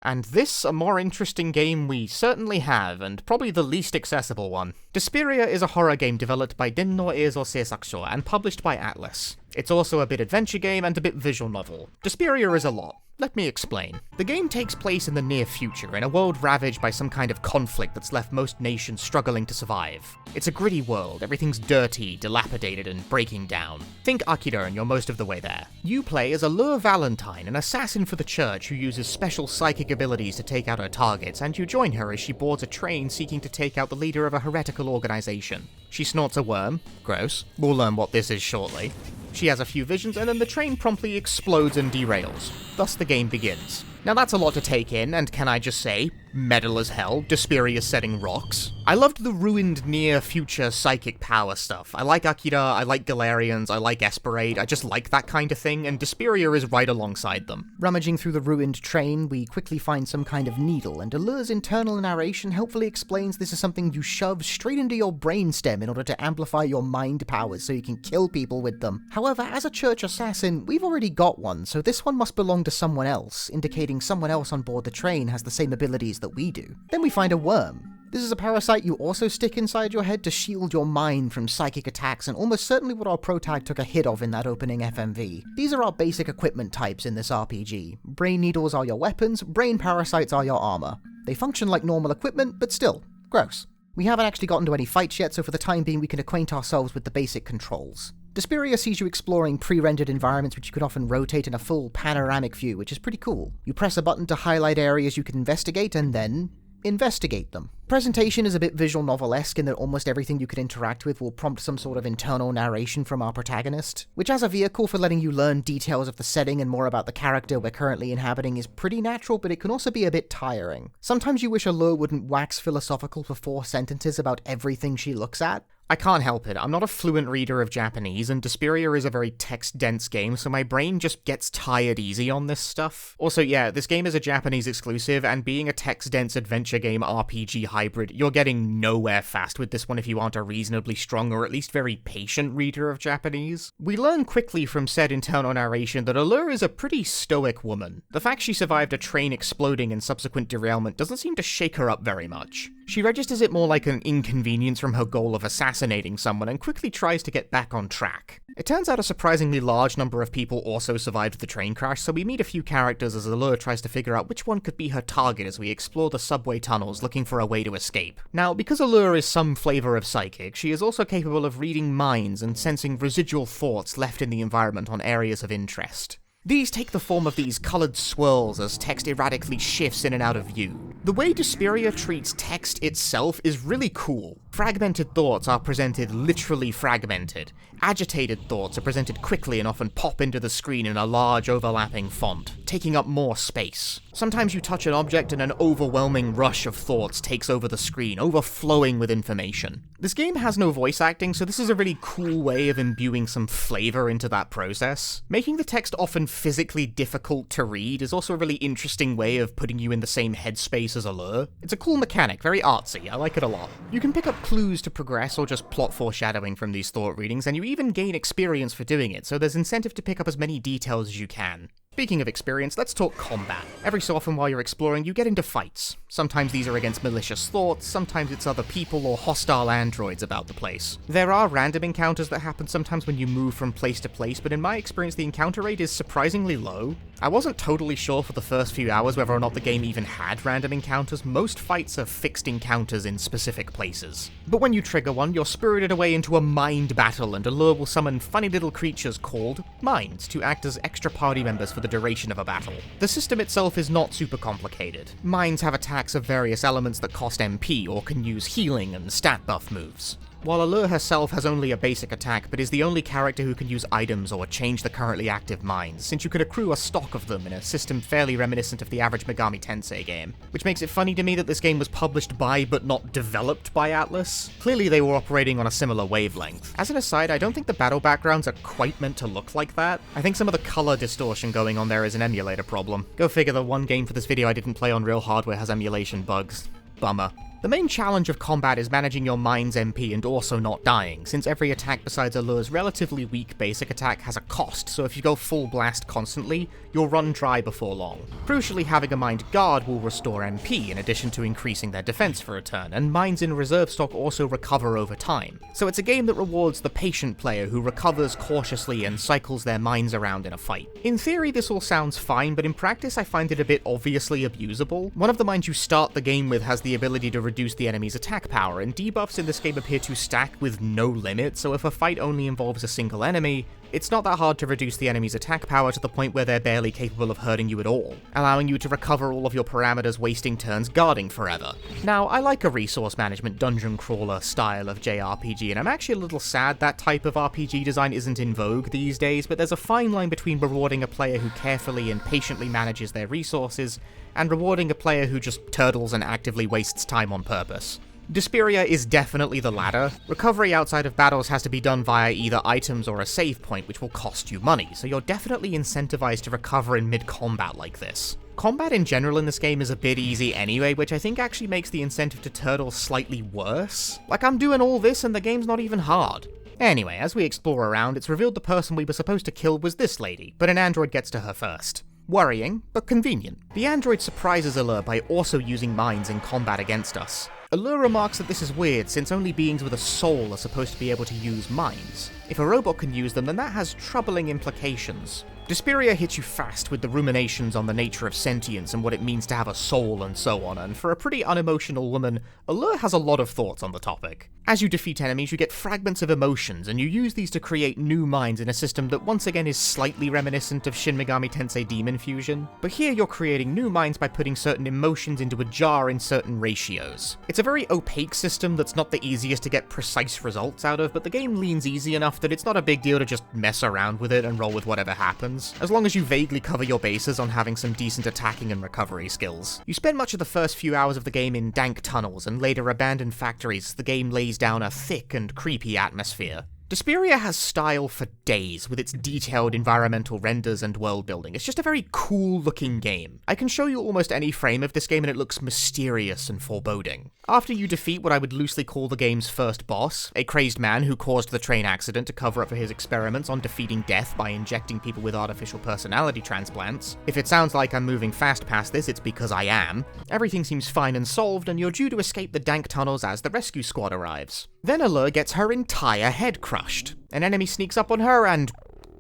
And this, a more interesting game we certainly have, and probably the least accessible one. Despiria is a horror game developed by Denno Eizo Seisakusho and published by Atlus. It's also a bit adventure game and a bit visual novel. Despiria is a lot. Let me explain. The game takes place in the near future, in a world ravaged by some kind of conflict that's left most nations struggling to survive. It's a gritty world, everything's dirty, dilapidated, and breaking down. Think Akira and you're most of the way there. You play as Allure Valentine, an assassin for the church who uses special psychic abilities to take out her targets, and you join her as she boards a train seeking to take out the leader of a heretical organization. She snorts a worm. Gross. We'll learn what this is shortly. She has a few visions, and then the train promptly explodes and derails. Thus the game begins. Now that's a lot to take in, and can I just say, metal as hell, Despiria setting rocks. I loved the ruined near-future psychic power stuff. I like Akira, I like Galarians, I like Esperade, I just like that kind of thing, and Despiria is right alongside them. Rummaging through the ruined train, we quickly find some kind of needle, and Allure's internal narration helpfully explains this is something you shove straight into your brainstem in order to amplify your mind powers so you can kill people with them. However, as a church assassin, we've already got one, so this one must belong to someone else, indicating someone else on board the train has the same abilities that we do. Then we find a worm. This is a parasite you also stick inside your head to shield your mind from psychic attacks, and almost certainly what our protag took a hit of in that opening FMV. These are our basic equipment types in this RPG. Brain needles are your weapons, brain parasites are your armor. They function like normal equipment, but still, gross. We haven't actually gotten to any fights yet, so for the time being we can acquaint ourselves with the basic controls. Despiria sees you exploring pre-rendered environments which you can often rotate in a full panoramic view, which is pretty cool. You press a button to highlight areas you can investigate, and then investigate them. Presentation is a bit visual novel-esque in that almost everything you can interact with will prompt some sort of internal narration from our protagonist, which as a vehicle for letting you learn details of the setting and more about the character we're currently inhabiting is pretty natural, but it can also be a bit tiring. Sometimes you wish Allure wouldn't wax philosophical for 4 sentences about everything she looks at. I can't help it, I'm not a fluent reader of Japanese, and Despiria is a very text-dense game, so my brain just gets tired easy on this stuff. Also, yeah, this game is a Japanese exclusive, and being a text-dense adventure game RPG hybrid, you're getting nowhere fast with this one if you aren't a reasonably strong or at least very patient reader of Japanese. We learn quickly from said internal narration that Allure is a pretty stoic woman. The fact she survived a train exploding and subsequent derailment doesn't seem to shake her up very much. She registers it more like an inconvenience from her goal of assassinating someone and quickly tries to get back on track. It turns out a surprisingly large number of people also survived the train crash, so we meet a few characters as Allure tries to figure out which one could be her target as we explore the subway tunnels looking for a way to escape. Now, because Allure is some flavor of psychic, she is also capable of reading minds and sensing residual thoughts left in the environment on areas of interest. These take the form of these coloured swirls as text erratically shifts in and out of view. The way Despiria treats text itself is really cool. Fragmented thoughts are presented literally fragmented. Agitated thoughts are presented quickly and often pop into the screen in a large overlapping font, taking up more space. Sometimes you touch an object and an overwhelming rush of thoughts takes over the screen, overflowing with information. This game has no voice acting, so this is a really cool way of imbuing some flavour into that process. Making the text often physically difficult to read is also a really interesting way of putting you in the same headspace as Allure. It's a cool mechanic, very artsy, I like it a lot. You can pick up clues to progress or just plot foreshadowing from these thought readings, and you even gain experience for doing it, so there's incentive to pick up as many details as you can. Speaking of experience, let's talk combat. Every so often while you're exploring, you get into fights. Sometimes these are against malicious thoughts, sometimes it's other people or hostile androids about the place. There are random encounters that happen sometimes when you move from place to place, but in my experience the encounter rate is surprisingly low. I wasn't totally sure for the first few hours whether or not the game even had random encounters. Most fights are fixed encounters in specific places. But when you trigger one, you're spirited away into a mind battle, and Allure will summon funny little creatures called minds to act as extra party members for the duration of a battle. The system itself is not super complicated. Minds have attacks of various elements that cost MP or can use healing and stat buff moves. While Allure herself has only a basic attack, but is the only character who can use items or change the currently active minds, since you could accrue a stock of them in a system fairly reminiscent of the average Megami Tensei game. Which makes it funny to me that this game was published by but not developed by Atlus. Clearly they were operating on a similar wavelength. As an aside, I don't think the battle backgrounds are quite meant to look like that. I think some of the color distortion going on there is an emulator problem. Go figure, the one game for this video I didn't play on real hardware has emulation bugs. Bummer. The main challenge of combat is managing your mind's MP and also not dying, since every attack besides Allure's relatively weak basic attack has a cost, so if you go full blast constantly, you'll run dry before long. Crucially, having a mind guard will restore MP in addition to increasing their defense for a turn, and minds in reserve stock also recover over time. So it's a game that rewards the patient player who recovers cautiously and cycles their minds around in a fight. In theory, this all sounds fine, but in practice I find it a bit obviously abusable. One of the minds you start the game with has the ability to reduce the enemy's attack power, and debuffs in this game appear to stack with no limit, so if a fight only involves a single enemy, it's not that hard to reduce the enemy's attack power to the point where they're barely capable of hurting you at all, allowing you to recover all of your parameters, wasting turns guarding forever. Now, I like a resource management dungeon crawler style of JRPG, and I'm actually a little sad that type of RPG design isn't in vogue these days, but there's a fine line between rewarding a player who carefully and patiently manages their resources, and rewarding a player who just turtles and actively wastes time on purpose. Despiria is definitely the latter. Recovery outside of battles has to be done via either items or a save point, which will cost you money, so you're definitely incentivized to recover in mid-combat like this. Combat in general in this game is a bit easy anyway, which I think actually makes the incentive to turtle slightly worse. Like, I'm doing all this and the game's not even hard. Anyway, as we explore around, it's revealed the person we were supposed to kill was this lady, but an android gets to her first. Worrying, but convenient. The android surprises Allure by also using minds in combat against us. Allure remarks that this is weird, since only beings with a soul are supposed to be able to use minds. If a robot can use them, then that has troubling implications. Despiria hits you fast with the ruminations on the nature of sentience and what it means to have a soul and so on, and for a pretty unemotional woman, Allure has a lot of thoughts on the topic. As you defeat enemies, you get fragments of emotions, and you use these to create new minds in a system that once again is slightly reminiscent of Shin Megami Tensei Demon Fusion, but here you're creating new minds by putting certain emotions into a jar in certain ratios. It's a very opaque system that's not the easiest to get precise results out of, but the game leans easy enough that it's not a big deal to just mess around with it and roll with whatever happens, as long as you vaguely cover your bases on having some decent attacking and recovery skills. You spend much of the first few hours of the game in dank tunnels and later abandoned factories as the game lays down a thick and creepy atmosphere. Despiria has style for days, with its detailed environmental renders and world building. It's just a very cool looking game. I can show you almost any frame of this game and it looks mysterious and foreboding. After you defeat what I would loosely call the game's first boss, a crazed man who caused the train accident to cover up for his experiments on defeating death by injecting people with artificial personality transplants. If it sounds like I'm moving fast past this, it's because I am. Everything seems fine and solved, and you're due to escape the dank tunnels as the rescue squad arrives. Then Allure gets her entire head crushed. An enemy sneaks up on her and...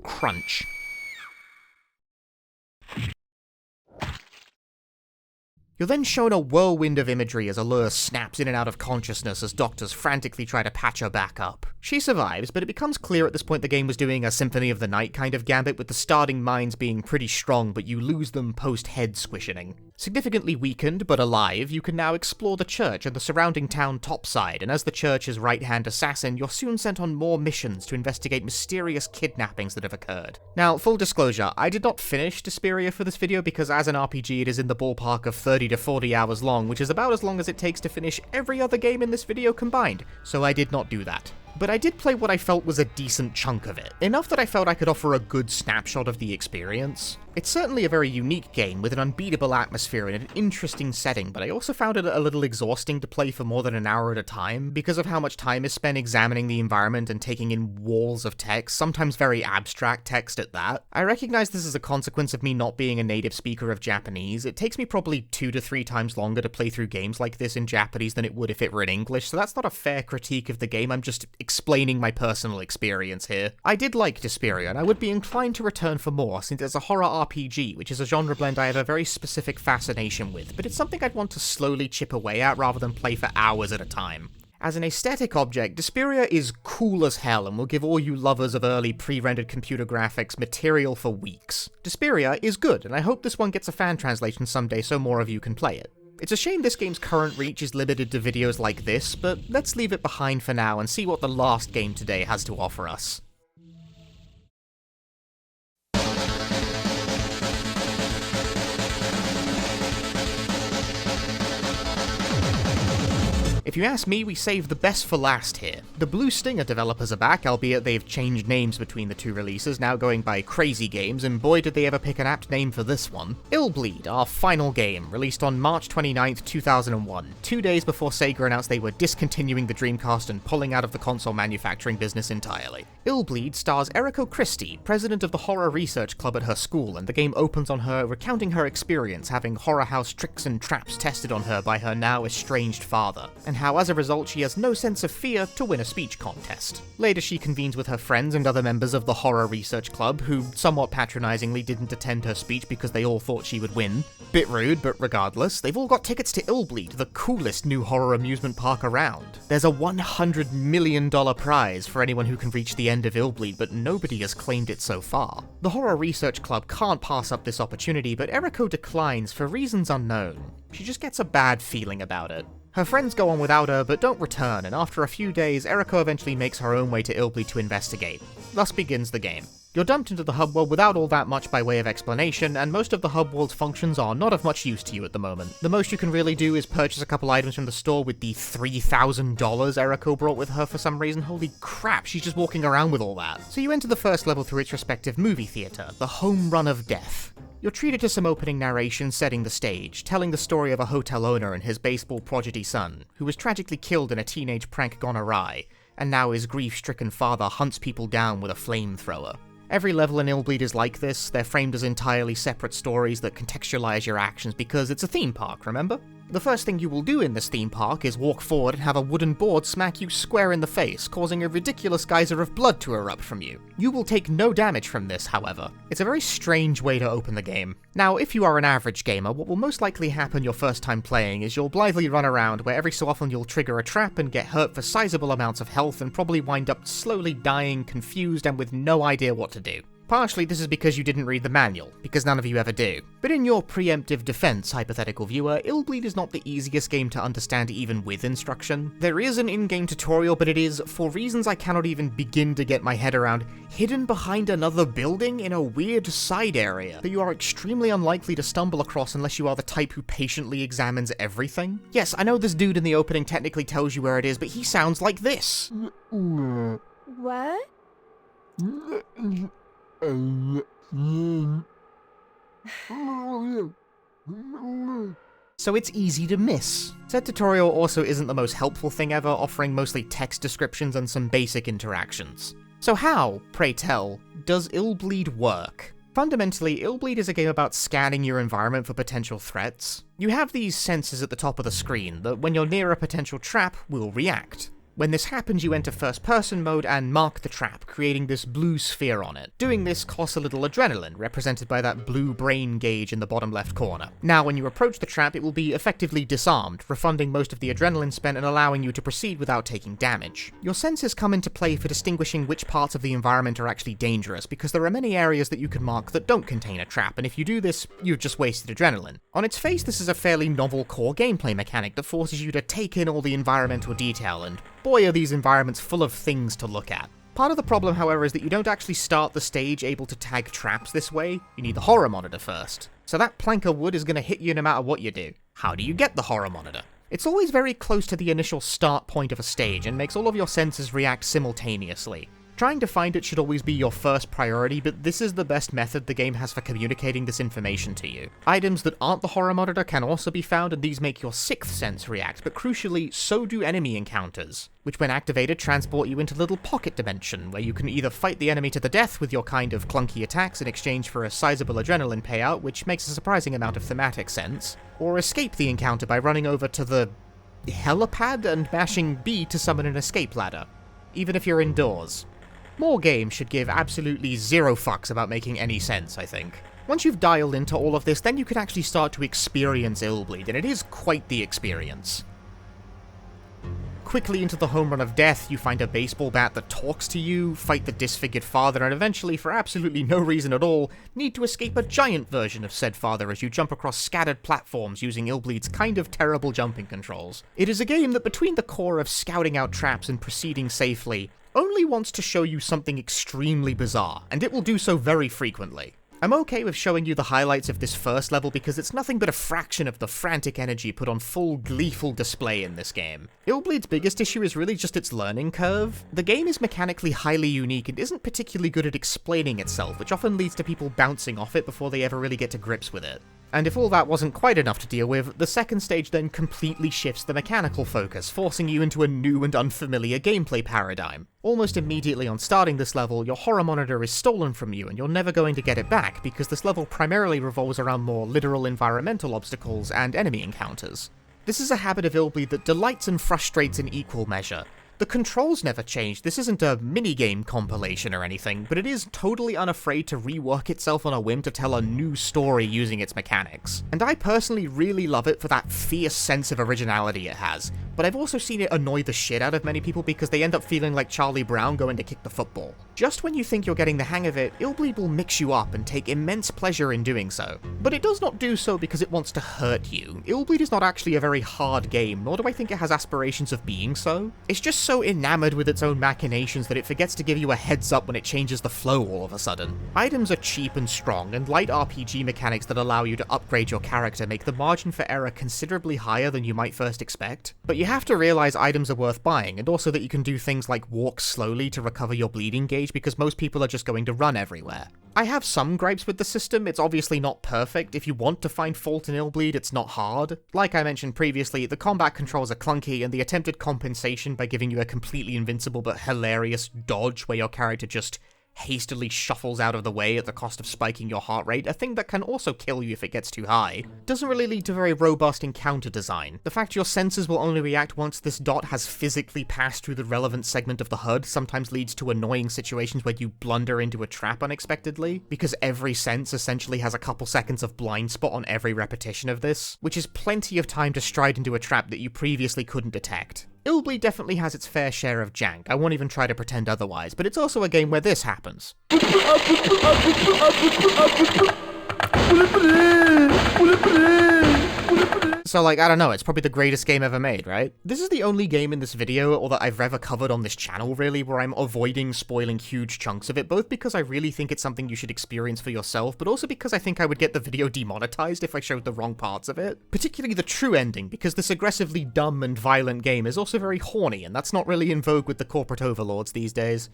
crunch. You're then shown a whirlwind of imagery as Allure snaps in and out of consciousness as doctors frantically try to patch her back up. She survives, but it becomes clear at this point the game was doing a Symphony of the Night kind of gambit, with the starting minds being pretty strong, but you lose them post-head squishing. Significantly weakened, but alive, you can now explore the church and the surrounding town topside, and as the church's right-hand assassin, you're soon sent on more missions to investigate mysterious kidnappings that have occurred. Now, full disclosure, I did not finish Despiria for this video because as an RPG it is in the ballpark of 30 to 40 hours long, which is about as long as it takes to finish every other game in this video combined, so I did not do that. But I did play what I felt was a decent chunk of it, enough that I felt I could offer a good snapshot of the experience. It's certainly a very unique game with an unbeatable atmosphere and an interesting setting, but I also found it a little exhausting to play for more than an hour at a time because of how much time is spent examining the environment and taking in walls of text, sometimes very abstract text at that. I recognize this is a consequence of me not being a native speaker of Japanese. It takes me probably 2 to 3 times longer to play through games like this in Japanese than it would if it were in English, so that's not a fair critique of the game, I'm just explaining my personal experience here. I did like Despiria, and I would be inclined to return for more, since it's a horror RPG, which is a genre blend I have a very specific fascination with, but it's something I'd want to slowly chip away at rather than play for hours at a time. As an aesthetic object, Despiria is cool as hell and will give all you lovers of early pre-rendered computer graphics material for weeks. Despiria is good, and I hope this one gets a fan translation someday so more of you can play it. It's a shame this game's current reach is limited to videos like this, but let's leave it behind for now and see what the last game today has to offer us. If you ask me, we saved the best for last here. The Blue Stinger developers are back, albeit they've changed names between the two releases, now going by Crazy Games, and boy did they ever pick an apt name for this one. Illbleed, our final game, released on March 29th, 2001, 2 days before Sega announced they were discontinuing the Dreamcast and pulling out of the console manufacturing business entirely. Illbleed stars Eriko Christie, president of the Horror Research Club at her school, and the game opens on her recounting her experience having horror house tricks and traps tested on her by her now estranged father, and how as a result she has no sense of fear to win a speech contest. Later she convenes with her friends and other members of the Horror Research Club, who somewhat patronizingly didn't attend her speech because they all thought she would win. Bit rude, but regardless, they've all got tickets to Illbleed, the coolest new horror amusement park around. There's a $100 million prize for anyone who can reach the end of Illbleed, but nobody has claimed it so far. The Horror Research Club can't pass up this opportunity, but Eriko declines for reasons unknown. She just gets a bad feeling about it. Her friends go on without her, but don't return, and after a few days, Eriko eventually makes her own way to Illbleed to investigate. Thus begins the game. You're dumped into the hub world without all that much by way of explanation, and most of the hub world's functions are not of much use to you at the moment. The most you can really do is purchase a couple items from the store with the $3,000 Eriko brought with her for some reason. Holy crap, she's just walking around with all that. So you enter the first level through its respective movie theater, the Home Run of Death. You're treated to some opening narration setting the stage, telling the story of a hotel owner and his baseball prodigy son, who was tragically killed in a teenage prank gone awry, and now his grief-stricken father hunts people down with a flamethrower. Every level in Illbleed is like this. They're framed as entirely separate stories that contextualize your actions because it's a theme park, remember? The first thing you will do in this theme park is walk forward and have a wooden board smack you square in the face, causing a ridiculous geyser of blood to erupt from you. You will take no damage from this, however. It's a very strange way to open the game. Now, if you are an average gamer, what will most likely happen your first time playing is you'll blithely run around where every so often you'll trigger a trap and get hurt for sizable amounts of health and probably wind up slowly dying, confused, and with no idea what to do. Partially this is because you didn't read the manual, because none of you ever do. But in your preemptive defense, hypothetical viewer, Illbleed is not the easiest game to understand even with instruction. There is an in-game tutorial, but it is, for reasons I cannot even begin to get my head around, hidden behind another building in a weird side area that you are extremely unlikely to stumble across unless you are the type who patiently examines everything. Yes, I know this dude in the opening technically tells you where it is, but he sounds like this. What? So it's easy to miss. Said tutorial also isn't the most helpful thing ever, offering mostly text descriptions and some basic interactions. So how, pray tell, does Illbleed work? Fundamentally, Illbleed is a game about scanning your environment for potential threats. You have these sensors at the top of the screen that when you're near a potential trap will react. When this happens, you enter first-person mode and mark the trap, creating this blue sphere on it. Doing this costs a little adrenaline, represented by that blue brain gauge in the bottom left corner. Now, when you approach the trap, it will be effectively disarmed, refunding most of the adrenaline spent and allowing you to proceed without taking damage. Your senses come into play for distinguishing which parts of the environment are actually dangerous, because there are many areas that you can mark that don't contain a trap, and if you do this, you've just wasted adrenaline. On its face, this is a fairly novel core gameplay mechanic that forces you to take in all the environmental detail, and boy are these environments full of things to look at. Part of the problem, however, is that you don't actually start the stage able to tag traps this way. You need the horror monitor first. So that plank of wood is going to hit you no matter what you do. How do you get the horror monitor? It's always very close to the initial start point of a stage and makes all of your senses react simultaneously. Trying to find it should always be your first priority, but this is the best method the game has for communicating this information to you. Items that aren't the horror monitor can also be found, and these make your sixth sense react, but crucially, so do enemy encounters, which when activated transport you into Little Pocket Dimension, where you can either fight the enemy to the death with your kind of clunky attacks in exchange for a sizable adrenaline payout, which makes a surprising amount of thematic sense, or escape the encounter by running over to the helipad and mashing B to summon an escape ladder, even if you're indoors. More games should give absolutely zero fucks about making any sense, I think. Once you've dialed into all of this, then you can actually start to experience Illbleed, and it is quite the experience. Quickly into the home run of death, you find a baseball bat that talks to you, fight the disfigured father, and eventually, for absolutely no reason at all, need to escape a giant version of said father as you jump across scattered platforms using Illbleed's kind of terrible jumping controls. It is a game that, between the core of scouting out traps and proceeding safely, only wants to show you something extremely bizarre, and it will do so very frequently. I'm okay with showing you the highlights of this first level because it's nothing but a fraction of the frantic energy put on full gleeful display in this game. Illbleed's biggest issue is really just its learning curve. The game is mechanically highly unique and isn't particularly good at explaining itself, which often leads to people bouncing off it before they ever really get to grips with it. And if all that wasn't quite enough to deal with, the second stage then completely shifts the mechanical focus, forcing you into a new and unfamiliar gameplay paradigm. Almost immediately on starting this level, your horror monitor is stolen from you and you're never going to get it back because this level primarily revolves around more literal environmental obstacles and enemy encounters. This is a habit of Illbleed that delights and frustrates in equal measure. The controls never change, this isn't a minigame compilation or anything, but it is totally unafraid to rework itself on a whim to tell a new story using its mechanics. And I personally really love it for that fierce sense of originality it has, but I've also seen it annoy the shit out of many people because they end up feeling like Charlie Brown going to kick the football. Just when you think you're getting the hang of it, Illbleed will mix you up and take immense pleasure in doing so. But it does not do so because it wants to hurt you. Illbleed is not actually a very hard game, nor do I think it has aspirations of being so. It's just so enamored with its own machinations that it forgets to give you a heads up when it changes the flow all of a sudden. Items are cheap and strong, and light RPG mechanics that allow you to upgrade your character make the margin for error considerably higher than you might first expect. But you have to realize items are worth buying, and also that you can do things like walk slowly to recover your bleeding gauge because most people are just going to run everywhere. I have some gripes with the system, it's obviously not perfect. If you want to find fault in Illbleed, it's not hard. Like I mentioned previously, the combat controls are clunky, and the attempted compensation by giving you a completely invincible but hilarious dodge where your character just hastily shuffles out of the way at the cost of spiking your heart rate, a thing that can also kill you if it gets too high, doesn't really lead to very robust encounter design. The fact your sensors will only react once this dot has physically passed through the relevant segment of the HUD sometimes leads to annoying situations where you blunder into a trap unexpectedly, because every sense essentially has a couple seconds of blind spot on every repetition of this, which is plenty of time to stride into a trap that you previously couldn't detect. Illbleed definitely has its fair share of jank, I won't even try to pretend otherwise, but it's also a game where this happens. So like, I don't know, it's probably the greatest game ever made, right? This is the only game in this video, or that I've ever covered on this channel really, where I'm avoiding spoiling huge chunks of it, both because I really think it's something you should experience for yourself, but also because I think I would get the video demonetized if I showed the wrong parts of it. Particularly the true ending, because this aggressively dumb and violent game is also very horny, and that's not really in vogue with the corporate overlords these days.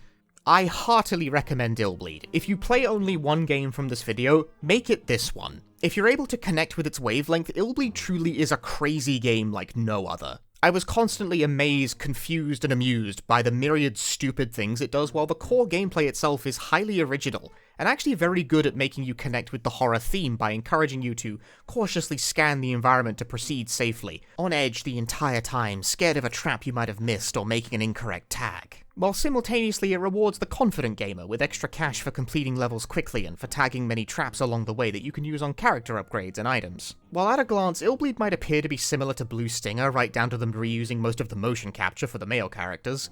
I heartily recommend Illbleed. If you play only one game from this video, make it this one. If you're able to connect with its wavelength, Illbleed truly is a crazy game like no other. I was constantly amazed, confused, and amused by the myriad stupid things it does, while the core gameplay itself is highly original, and actually very good at making you connect with the horror theme by encouraging you to cautiously scan the environment to proceed safely, on edge the entire time, scared of a trap you might have missed or making an incorrect tag. While simultaneously it rewards the confident gamer with extra cash for completing levels quickly and for tagging many traps along the way that you can use on character upgrades and items. While at a glance, Illbleed might appear to be similar to Blue Stinger, right down to them reusing most of the motion capture for the male characters,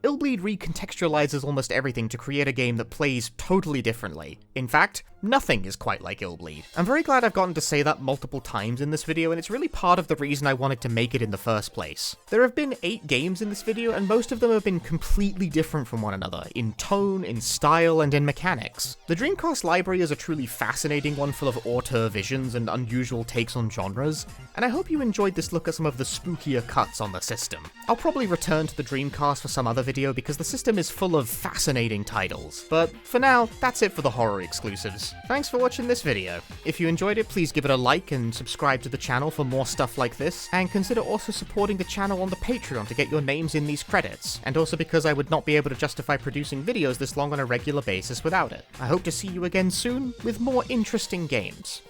Illbleed recontextualizes almost everything to create a game that plays totally differently. In fact, nothing is quite like Illbleed. I'm very glad I've gotten to say that multiple times in this video, and it's really part of the reason I wanted to make it in the first place. There have been 8 games in this video, and most of them have been completely different from one another, in tone, in style, and in mechanics. The Dreamcast library is a truly fascinating one full of auteur visions and unusual takes on genres, and I hope you enjoyed this look at some of the spookier cuts on the system. I'll probably return to the Dreamcast for some other video because the system is full of fascinating titles, but for now, that's it for the horror exclusives. Thanks for watching this video. If you enjoyed it, please give it a like and subscribe to the channel for more stuff like this, and consider also supporting the channel on the Patreon to get your names in these credits, and also because I would not be able to justify producing videos this long on a regular basis without it. I hope to see you again soon with more interesting games.